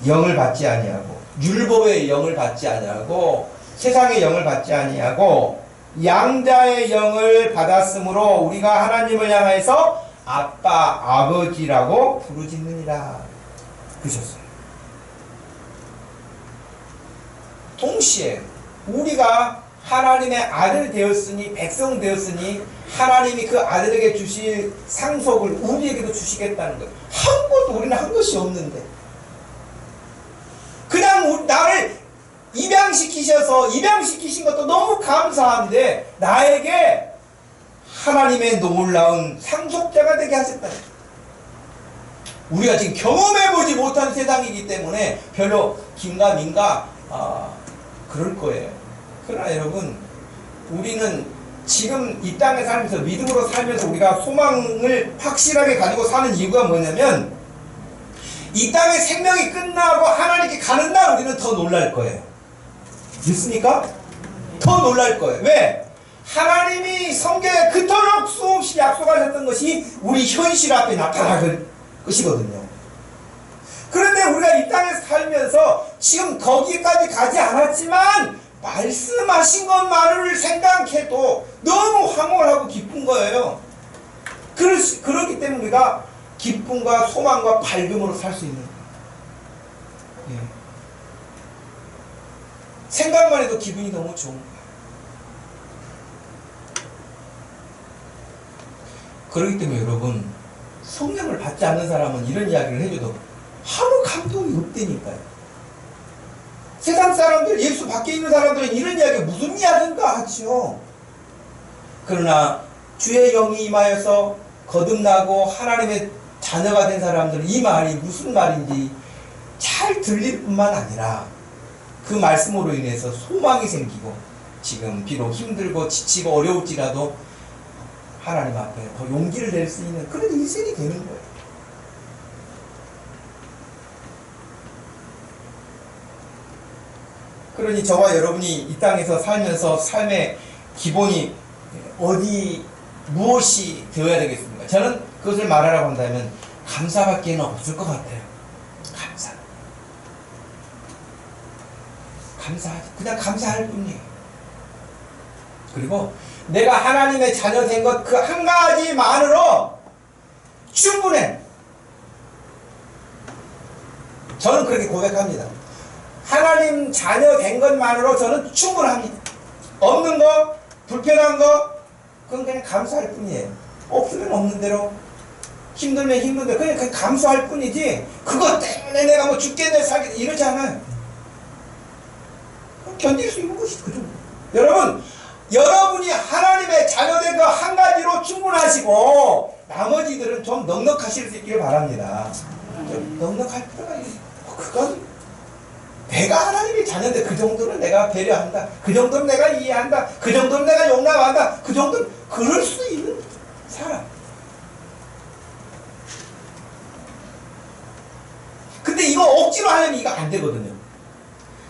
영을 받지 아니하고 율법의 영을 받지 아니하고 세상의 영을 받지 아니하고 양자의 영을 받았으므로 우리가 하나님을 향해서 아빠 아버지라고 부르짖느니라 그러셨어요. 동시에 우리가 하나님의 아들 되었으니 백성 되었으니 하나님이 그 아들에게 주실 상속을 우리에게도 주시겠다는 거예요. 한 것도 우리는 한 것이 없는데 그냥 나를 입양시키신 것도 너무 감사한데 나에게 하나님의 놀라운 상속자가 되게 하셨다. 우리가 지금 경험해보지 못한 세상이기 때문에 별로 긴가민가 그럴 거예요. 그러나 여러분 우리는 지금 이 땅에 살면서 믿음으로 살면서 우리가 소망을 확실하게 가지고 사는 이유가 뭐냐면 이 땅의 생명이 끝나고 하나님께 가는 날 우리는 더 놀랄 거예요. 믿습니까? 더 놀랄 거예요. 왜? 하나님이 성경에 그토록 수없이 약속하셨던 것이 우리 현실 앞에 나타날 것이거든요. 그런데 우리가 이 땅에서 살면서 지금 거기까지 가지 않았지만 말씀하신 것만을 생각해도 너무 황홀하고 기쁜 거예요. 그렇기 때문에 우리가 기쁨과 소망과 밝음으로 살 수 있는 거예요. 예. 생각만 해도 기분이 너무 좋은 거예요. 그렇기 때문에 여러분 성령을 받지 않는 사람은 이런 이야기를 해줘도 아무 감동이 없다니까요. 세상 사람들, 예수 밖에 있는 사람들은 이런 이야기 무슨 이야기인가 하죠. 그러나 주의 영이 임하여서 거듭나고 하나님의 자녀가 된 사람들은 이 말이 무슨 말인지 잘 들릴 뿐만 아니라 그 말씀으로 인해서 소망이 생기고 지금 비록 힘들고 지치고 어려울지라도 하나님 앞에 더 용기를 낼 수 있는 그런 인생이 되는 거예요. 그러니 저와 여러분이 이 땅에서 살면서 삶의 기본이 무엇이 되어야 되겠습니까? 저는 그것을 말하라고 한다면 감사밖에는 없을 것 같아요. 감사하지. 그냥 감사할 뿐이에요. 그리고 내가 하나님의 자녀 된 것 그 한 가지만으로 충분해. 저는 그렇게 고백합니다. 하나님 자녀 된 것만으로 저는 충분합니다. 없는 거, 불편한 거, 그건 그냥 감사할 뿐이에요. 없으면 없는 대로, 힘들면 힘든 대로 그냥 감사할 뿐이지 그것 때문에 내가 뭐 죽겠네 살겠네 이러지 않아요. 견딜 수 있는 것이 그 정도. 여러분이 하나님의 자녀된 거 한 가지로 충분하시고 나머지들은 좀 넉넉하실 수 있기를 바랍니다. 좀 넉넉할 필요가 있어요. 그건 내가 하나님의 자녀인데 그 정도는 내가 배려한다. 그 정도는 내가 이해한다. 그 정도는 내가 용납한다. 그 정도는 그럴 수 있는 사람. 근데 이거 억지로 하려면 이거 안 되거든요.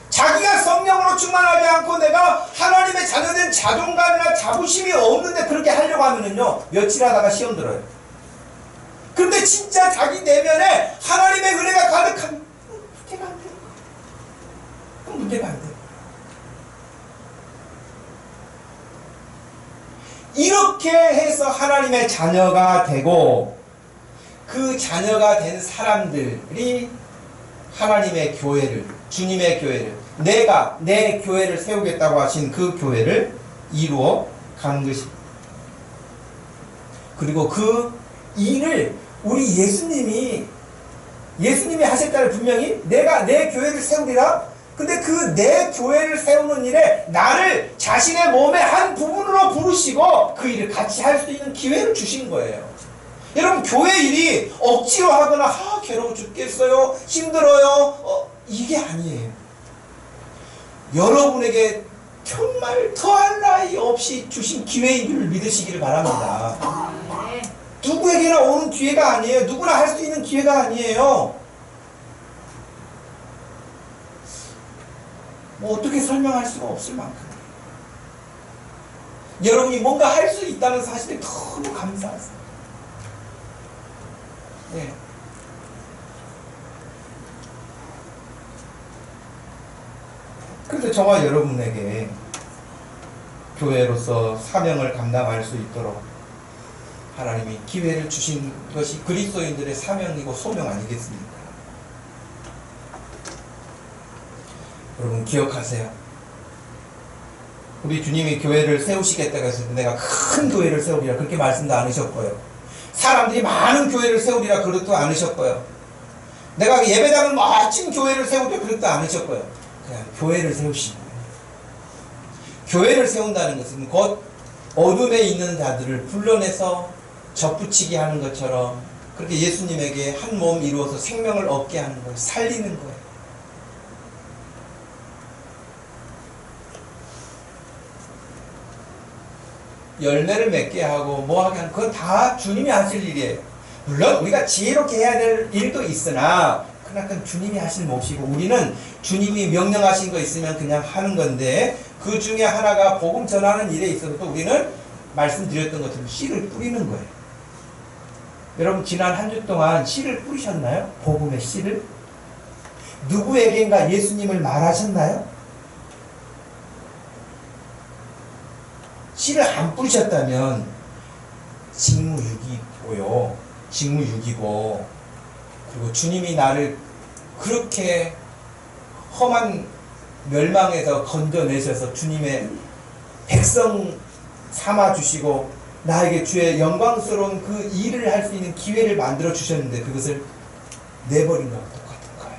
자기가 성령으로 충만하지 않고 내가 하나님의 자녀된 자존감이나 자부심이 없는데 그렇게 하려고 하면은요, 며칠 하다가 시험 들어요. 근데 진짜 자기 내면에 하나님의 은혜가 가득한 문제가 안 돼요. 그럼 문제가 안 돼요. 이렇게 해서 하나님의 자녀가 되고 그 자녀가 된 사람들이 하나님의 교회를, 주님의 교회를, 내가 내 교회를 세우겠다고 하신 그 교회를 이루어 가는 것입니다. 그리고 그 일을 우리 예수님이 하셨다는, 분명히 내가 내 교회를 세우리라. 근데 그 내 교회를 세우는 일에 나를 자신의 몸의 한 부분으로 부르시고 그 일을 같이 할 수 있는 기회를 주신 거예요. 여러분, 교회 일이 억지로 하거나 괴로워 죽겠어요, 힘들어요, 이게 아니에요. 여러분에게 정말 더할 나위 없이 주신 기회인 줄 믿으시기를 바랍니다. 누구에게나 오는 기회가 아니에요. 누구나 할 수 있는 기회가 아니에요. 뭐 어떻게 설명할 수가 없을 만큼 여러분이 뭔가 할 수 있다는 사실에 너무 감사하세요. 네. 그래서 저와 여러분에게 교회로서 사명을 감당할 수 있도록 하나님이 기회를 주신 것이 그리스도인들의 사명이고 소명 아니겠습니까? 여러분 기억하세요. 우리 주님이 교회를 세우시겠다고 했을 때 내가 큰 교회를 세우리라 그렇게 말씀도 않으셨고요. 사람들이 많은 교회를 세우리라 그것도 않으셨고요. 내가 예배당을 멋진 교회를 세우리라 그것도 않으셨고요. 그냥 교회를 세우신 거예요. 교회를 세운다는 것은 곧 어둠에 있는 자들을 불러내서 접붙이게 하는 것처럼 그렇게 예수님에게 한 몸 이루어서 생명을 얻게 하는 거예요. 살리는 거예요. 열매를 맺게 하고 뭐 하게 하는, 그건 다 주님이 하실 일이에요. 물론 우리가 지혜롭게 해야 될 일도 있으나 그건 주님이 하실 몫이고 우리는 주님이 명령하신 거 있으면 그냥 하는 건데, 그 중에 하나가 복음 전하는 일에 있어서도 우리는 말씀드렸던 것처럼 씨를 뿌리는 거예요. 여러분 지난 한 주 동안 씨를 뿌리셨나요? 복음의 씨를? 누구에겐가 예수님을 말하셨나요? 씨를 안 뿌리셨다면 직무유기고요. 직무유기고, 그리고 주님이 나를 그렇게 험한 멸망에서 건져내셔서 주님의 백성 삼아주시고 나에게 주의 영광스러운 그 일을 할 수 있는 기회를 만들어 주셨는데 그것을 내버린 거랑 똑같은 거예요.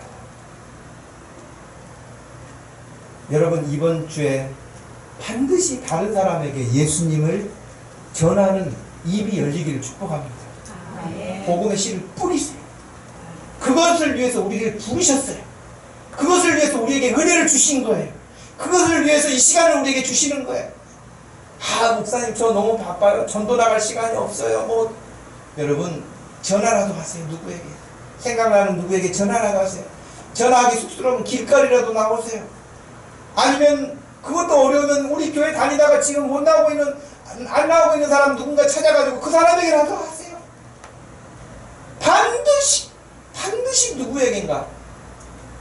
여러분 이번 주에 반드시 다른 사람에게 예수님을 전하는 입이 열리기를 축복합니다. 복음의 씨를 뿌리세요. 그것을 위해서 우리를 부르셨어요. 그것을 위해서 우리에게 은혜를 주신 거예요. 그것을 위해서 이 시간을 우리에게 주시는 거예요. 목사님 저 너무 바빠요. 전도 나갈 시간이 없어요. 여러분 전화라도 하세요. 누구에게 생각나는 누구에게 전화라도 하세요. 전화하기 쑥스러우면 길거리라도 나오세요. 아니면 그것도 어려우면 우리 교회 다니다가 지금 못 나오고 있는, 안 나오고 있는 사람 누군가 찾아가지고 그 사람에게라도 하세요. 반드시 누구에겐가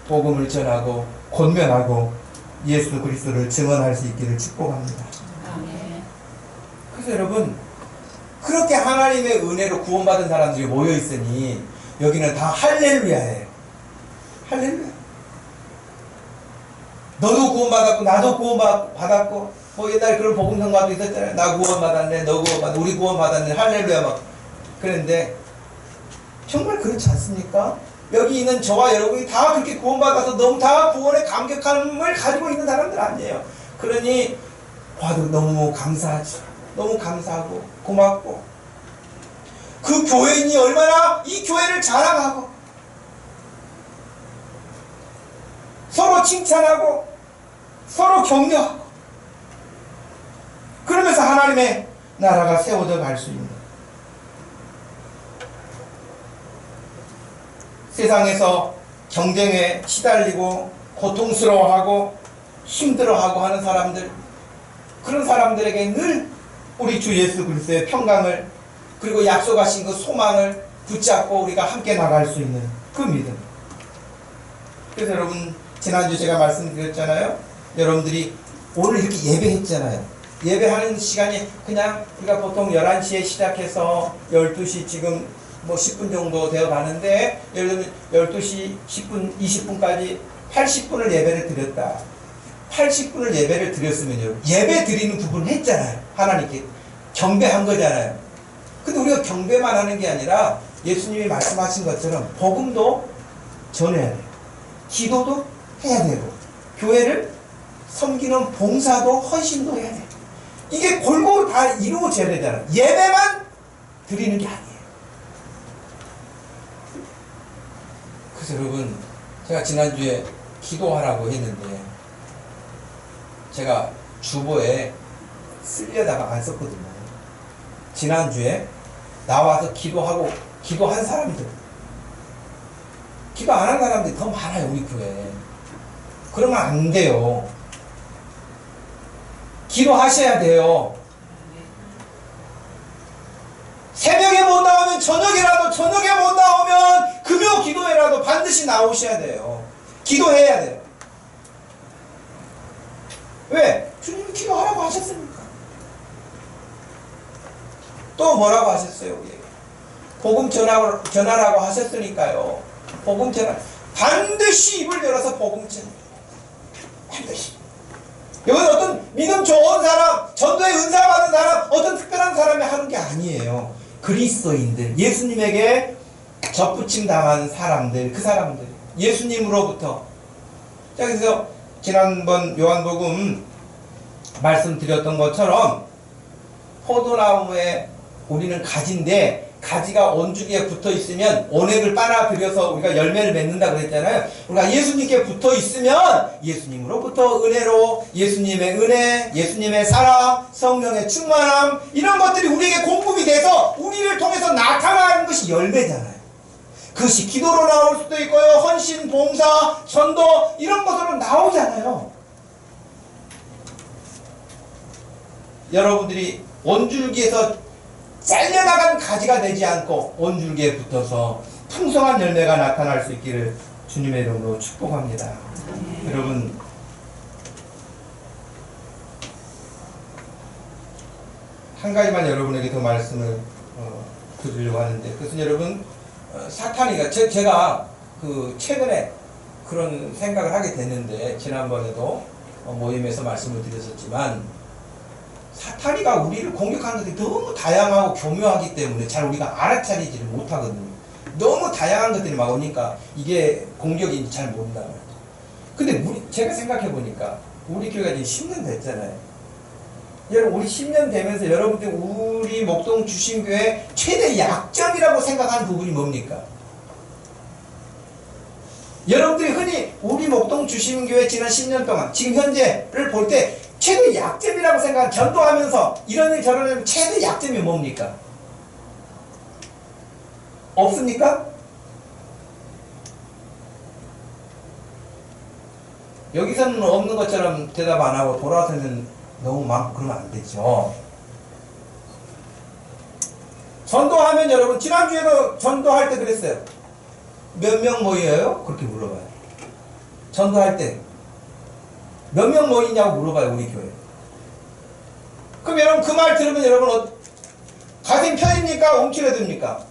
복음을 전하고 권면하고 예수 그리스도를 증언할 수 있기를 축복합니다. 그래서 여러분 그렇게 하나님의 은혜로 구원받은 사람들이 모여있으니 여기는 다 할렐루야예요. 할렐루야. 너도 구원받았고 나도 구원받았고 옛날에 그런 복음성가도 있었잖아요. 나 구원받았네, 너 구원받았네, 우리 구원받았네, 할렐루야 막 그랬는데 정말 그렇지 않습니까? 여기 있는 저와 여러분이 다 그렇게 구원받아서 너무 다 구원의 감격함을 가지고 있는 사람들 아니에요. 그러니 봐도 너무 감사하죠. 너무 감사하고 고맙고 그 교회인이 얼마나 이 교회를 자랑하고 서로 칭찬하고 서로 격려하고 그러면서 하나님의 나라가 세워져 갈 수 있는, 세상에서 경쟁에 시달리고 고통스러워하고 힘들어하고 하는 사람들, 그런 사람들에게 늘 우리 주 예수 그리스도의 평강을, 그리고 약속하신 그 소망을 붙잡고 우리가 함께 나갈 수 있는 그 믿음. 그래서 여러분, 지난주 제가 말씀드렸잖아요. 여러분들이 오늘 이렇게 예배했잖아요. 예배하는 시간이 그냥 우리가 보통 11시에 시작해서 12시 지금 뭐 10분 정도 되어 가는데, 예를 들면 12시 10분, 20분까지 80분을 예배를 드렸다. 80분을 예배를 드렸으면요, 예배 드리는 부분을 했잖아요. 하나님께 경배한 거잖아요. 근데 우리가 경배만 하는 게 아니라 예수님이 말씀하신 것처럼 복음도 전해야 돼요. 기도도 해야 되고, 교회를 섬기는 봉사도 헌신도 해야 돼요. 이게 골고루 다 이루어져야 되잖아요. 예배만 드리는 게 아니에요. 그래서 여러분, 제가 지난주에 기도하라고 했는데 제가 주보에 쓰려다가 안 썼거든요. 지난주에 나와서 기도한 사람들, 기도 안 한 사람들이 더 많아요, 우리 교회에. 그러면 안 돼요. 기도하셔야 돼요. 새벽에 못 나오면 저녁에라도, 저녁에 못 나오면 금요 기도회라도 반드시 나오셔야 돼요. 기도해야 돼요. 왜? 주님이 기도하라고 하셨습니까? 또 뭐라고 하셨어요, 우리에게? 복음 전하라고 하셨으니까요. 복음 전하, 반드시 입을 열어서 복음 전하. 반드시. 이건 어떤 믿음 좋은 사람, 전도에 은사 받은 사람, 어떤 특별한 사람이 하는 게 아니에요. 그리스도인들, 예수님에게 접붙임 당한 사람들, 그 사람들, 예수님으로부터. 자, 그래서 지난번 요한복음 말씀드렸던 것처럼 포도나무에 우리는 가지인데, 가지가 온줄기에 붙어 있으면 온액을 빨아들여서 우리가 열매를 맺는다 그랬잖아요. 우리가 예수님께 붙어 있으면 예수님으로부터 은혜로, 예수님의 은혜, 예수님의 사랑, 성령의 충만함, 이런 것들이 우리에게 공급이 돼서 우리를 통해서 나타나는 것이 열매잖아요. 그것이 기도로 나올 수도 있고요, 헌신, 봉사, 전도, 이런 것으로 나오잖아요. 여러분들이 온줄기에서 잘려나간 가지가 되지 않고 온줄기에 붙어서 풍성한 열매가 나타날 수 있기를 주님의 이름으로 축복합니다. 여러분, 한 가지만 여러분에게 더 말씀을 드리려고 하는데, 그것은 여러분, 사탄이가, 제가 최근에 그런 생각을 하게 됐는데, 지난번에도 모임에서 말씀을 드렸었지만, 사탄이가 우리를 공격하는 것들이 너무 다양하고 교묘하기 때문에 잘 우리가 알아차리지를 못하거든요. 너무 다양한 것들이 막 오니까 이게 공격인지 잘 모른단 말이에요. 근데 제가 생각해보니까 우리 교회가 이제 10년 됐잖아요. 여러분, 우리 10년 되면서 여러분들 우리 목동 주심교회 최대 약점이라고 생각하는 부분이 뭡니까? 여러분들이 흔히 우리 목동 주심교회 지난 10년 동안, 지금 현재를 볼 때 최대 약점이라고 생각하는, 전도하면서 이런 일 저런 일 최대 약점이 뭡니까? 없습니까? 여기서는 없는 것처럼 대답 안 하고 돌아서는 너무 많고 그러면 안 되죠. 전도하면 여러분, 지난주에도 전도할 때 그랬어요. 몇 명 모여요? 그렇게 물어봐요. 전도할 때 몇 명 모이냐고 물어봐요, 우리 교회. 그럼 여러분, 그 말 들으면 여러분 가슴 편입니까? 움츠러듭니까?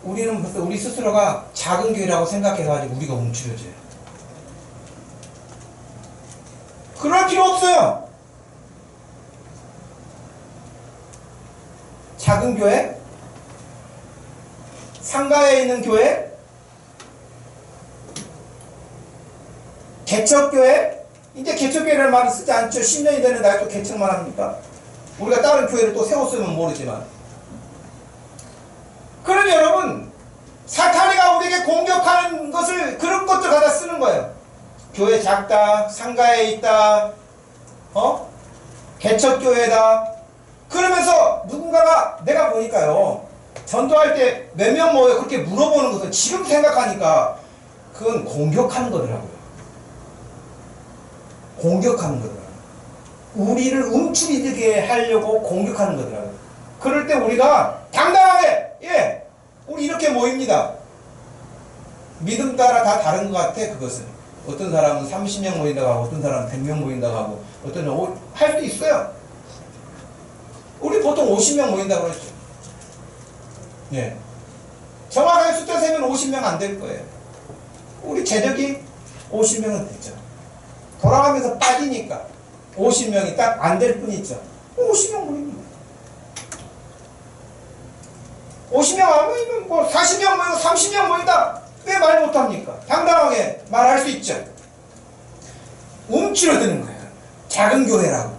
우리는 벌써 우리 스스로가 작은 교회라고 생각해가지고 우리가 움츠러져요. 그럴 필요 없어요. 작은 교회, 상가에 있는 교회, 개척교회, 이제 개척교회라는 말을 쓰지 않죠. 10년이 되는데 아직도 개척만 합니까? 우리가 다른 교회를 또 세웠으면 모르지만. 그러니 그런 여러분, 사탄이가 우리에게 공격하는 것을 그런 것들 갖다 쓰는 거예요. 교회 작다, 상가에 있다, 개척교회다. 그러면서 누군가가, 내가 보니까요, 전도할 때 몇 명 모여 그렇게 물어보는 것은 지금 생각하니까 그건 공격하는 거더라고요. 공격하는 거더라고요. 우리를 움츠리게 하려고 공격하는 거더라고요. 그럴 때 우리가 당당하게, 우리 이렇게 모입니다. 믿음 따라 다 다른 것 같아, 그것은. 어떤 사람은 30명 모인다고 하고, 어떤 사람은 100명 모인다고 하고, 어떤 사람은 할 수도 있어요. 우리 보통 50명 모인다고 그랬죠. 예. 정확하게 숫자 세면 50명 안 될 거예요. 우리 재력이 50명은 됐죠. 돌아가면서 빠지니까 50명이 딱 안 될 뿐이죠. 50명 모입니다. 50명 안 모이면 뭐 40명 모이고 30명 모인다. 왜 말 못합니까? 당당하게 말할 수 있죠. 움츠러드는 거예요. 작은 교회라고.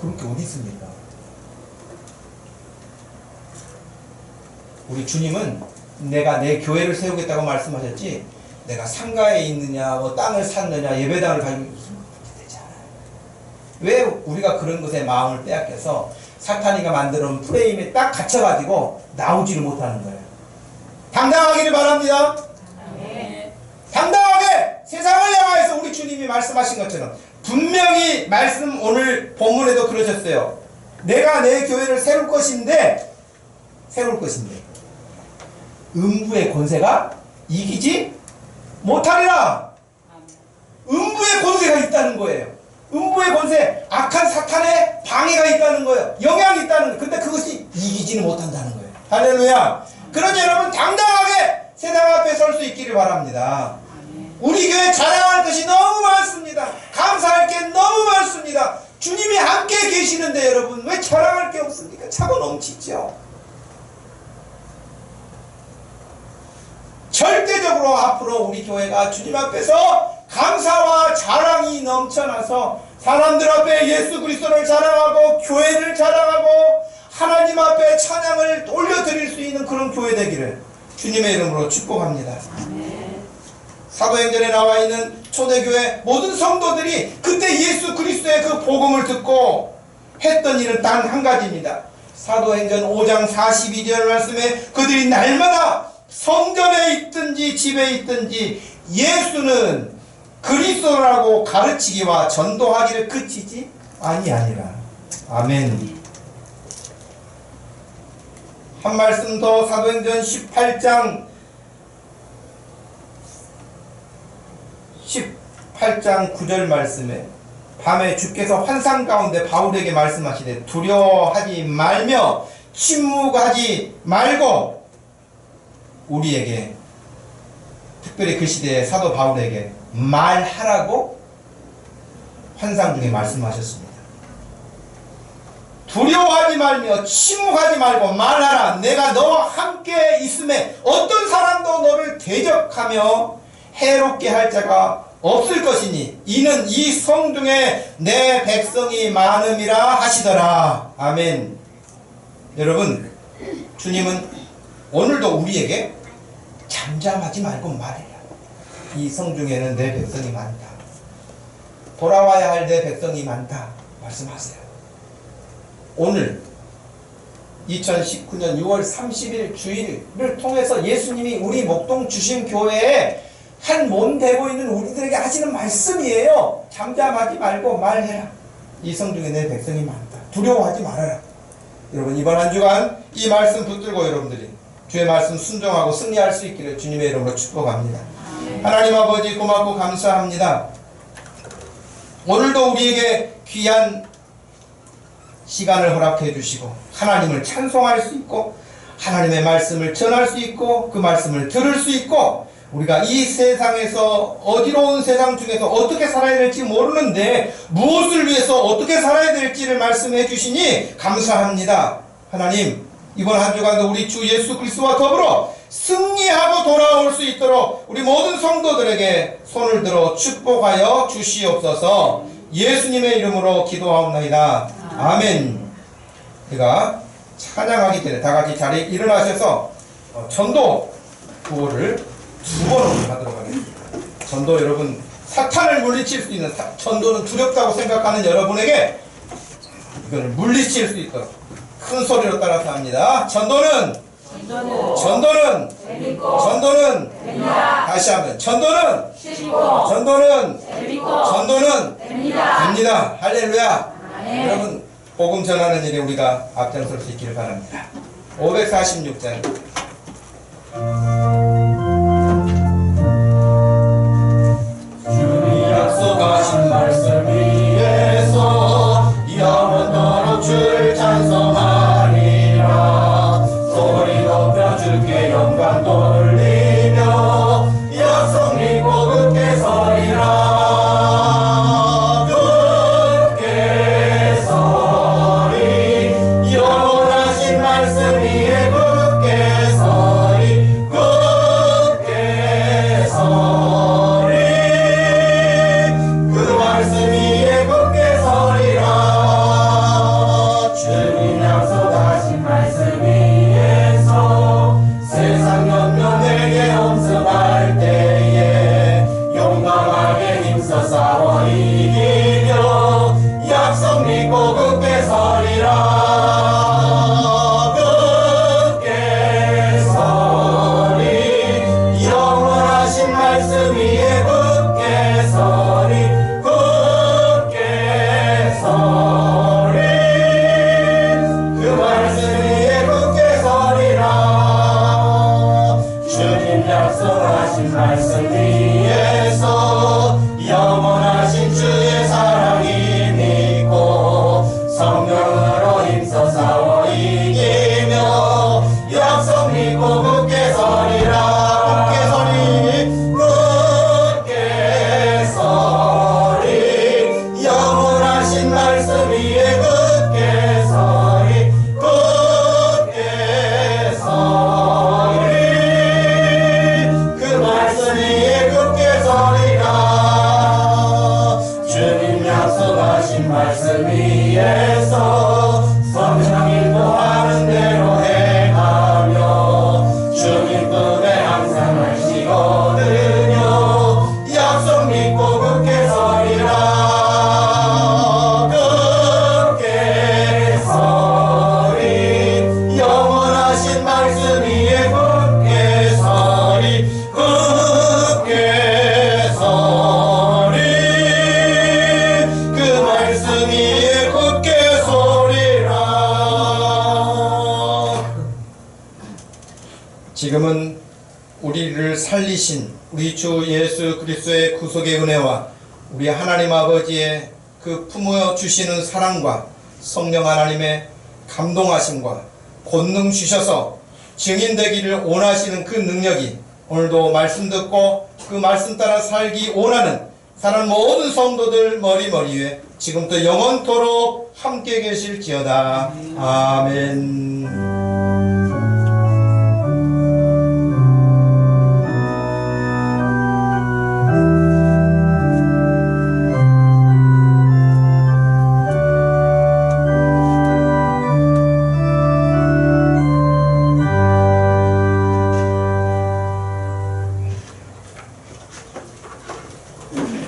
그런 게 어디 있습니까? 우리 주님은 내가 내 교회를 세우겠다고 말씀하셨지, 내가 상가에 있느냐, 뭐 땅을 샀느냐, 예배당을 가지고 무슨 문제 되지 않아요. 왜 우리가 그런 것에 마음을 빼앗겨서 사탄이가 만들어 놓은 프레임에 딱 갇혀가지고 나오지를 못하는 거예요. 당당하기를 바랍니다. 당당하게 세상을 향해서 우리 주님이 말씀하신 것처럼 분명히 말씀, 오늘 본문에도 그러셨어요. 내가 내 교회를 세울 것인데 음부의 권세가 이기지 못하리라. 음부의 권세가 있다는 거예요. 음부의 권세, 악한 사탄의 방해가 있다는 거예요. 영향이 있다는 거예요. 근데 그것이 이기지는 못한다는 거예요. 할렐루야. 그러니 여러분 당당하게 세상 앞에 설 수 있기를 바랍니다. 우리 교회 자랑할 것이 너무 많습니다. 감사할 게 너무 많습니다. 주님이 함께 계시는데 여러분 왜 자랑할 게 없습니까? 차고 넘치죠. 절대적으로 앞으로 우리 교회가 주님 앞에서 감사와 자랑이 넘쳐나서 사람들 앞에 예수 그리스도를 자랑하고 교회를 자랑하고 하나님 앞에 찬양을 올려드릴 수 있는 그런 교회 되기를 주님의 이름으로 축복합니다. 사도행전에 나와 있는 초대교회 모든 성도들이 그때 예수 그리스도의 그 복음을 듣고 했던 일은 단 한 가지입니다. 사도행전 5장 42절 말씀에 그들이 날마다 성전에 있든지 집에 있든지 예수는 그리스도라고 가르치기와 전도하기를 그치지 아니하니라. 아멘. 한 말씀 더, 사도행전 18장 9절 말씀에 밤에 주께서 환상 가운데 바울에게 말씀하시되 두려워하지 말며 침묵하지 말고, 우리에게 특별히 그 시대의 사도 바울에게 말하라고 환상 중에 말씀하셨습니다. 두려워하지 말며 침묵하지 말고 말하라. 내가 너와 함께 있음에 어떤 사람도 너를 대적하며 해롭게 할 자가 없을 것이니 이는 이 성중에 내 백성이 많음이라 하시더라. 아멘. 여러분, 주님은 오늘도 우리에게 잠잠하지 말고 말해라. 이 성중에는 내 백성이 많다. 돌아와야 할 내 백성이 많다. 말씀하세요. 오늘 2019년 6월 30일 주일을 통해서 예수님이 우리 목동 주심교회에 한 몸 되고 있는 우리들에게 하시는 말씀이에요. 잠잠하지 말고 말해라. 이 성중에 내 백성이 많다. 두려워하지 말아라. 여러분, 이번 한 주간 이 말씀 붙들고 여러분들이 주의 말씀 순종하고 승리할 수 있기를 주님의 이름으로 축복합니다. 하나님 아버지 고맙고 감사합니다. 오늘도 우리에게 귀한 시간을 허락해 주시고 하나님을 찬송할 수 있고 하나님의 말씀을 전할 수 있고 그 말씀을 들을 수 있고 우리가 이 세상에서 어지러운 세상 중에서 어떻게 살아야 될지 모르는데 무엇을 위해서 어떻게 살아야 될지를 말씀해 주시니 감사합니다. 하나님, 이번 한 주간도 우리 주 예수 그리스도와 더불어 승리하고 돌아올 수 있도록 우리 모든 성도들에게 손을 들어 축복하여 주시옵소서. 예수님의 이름으로 기도하옵나이다. 아멘. 제가 찬양하기 전에 다 같이 자리에 일어나셔서 전도 구호를 2번을 하도록 하겠습니다. 전도 여러분, 사탄을 물리칠 수 있는 전도는 두렵다고 생각하는 여러분에게 이거를 물리칠 수 있도록 큰 소리로 따라서 합니다. 전도는 다시 한번 전도는 됩니다. 할렐루야. 여러분, 복음 전하는 일에 우리가 앞장설 수 있기를 바랍니다. 546장 주님 약속하신 말씀 위에서 영원토록 주를 찬송하리라. 소리 높여 주께 영광 돌리며 약속 믿고 굳게 서리라. 굳게 서리 영원하신 말씀 위에 굳게 서리 굳게 서리 그 말씀 위에 굳게 서리라. 주님 약속하신 말씀 위에서 세상 염려 내게 엄습할 때에 용감하게 힘써 싸워 이기며 약속 믿고 굳게 서리라. 굳게 서리 영원하신 말씀 위에 굳게 서리 굳게 서리 그 말씀 위에 굳게 서리라. 주님 약속하신 말씀 위에서 영원하신 주의 사랑이 믿고 성령으로 힘써 싸워 이기며 약속 믿고 굳게 서리라. 굳게 서리 굳게 서리 영원하신 말씀 위에 굳게 서리 굳게 서리 그 말씀 위에 굳게 서리라. 주님 약속하신 말씀 위에서 성령 인도하는 대로 행하며 주님 품에 항상 하시거든요. 약속 믿고 굳게 서리라. 굳게 서리 영원하신 말씀 위에 굳게 서리 굳게 서리 그 말씀 위에 굳게 서리라. 지금은 우리를 살리신 우리 주 예수 그리스도의 구속의 은혜와 우리 하나님 아버지의 그 품어 주시는 사랑과 성령 하나님의 감동하심과 권능 주셔서 증인되기를 원하시는 그 능력이 오늘도 말씀 듣고 그 말씀 따라 살기 원하는 사람 모든 성도들 머리 위에 지금부터 영원토록 함께 계실지어다. 아멘.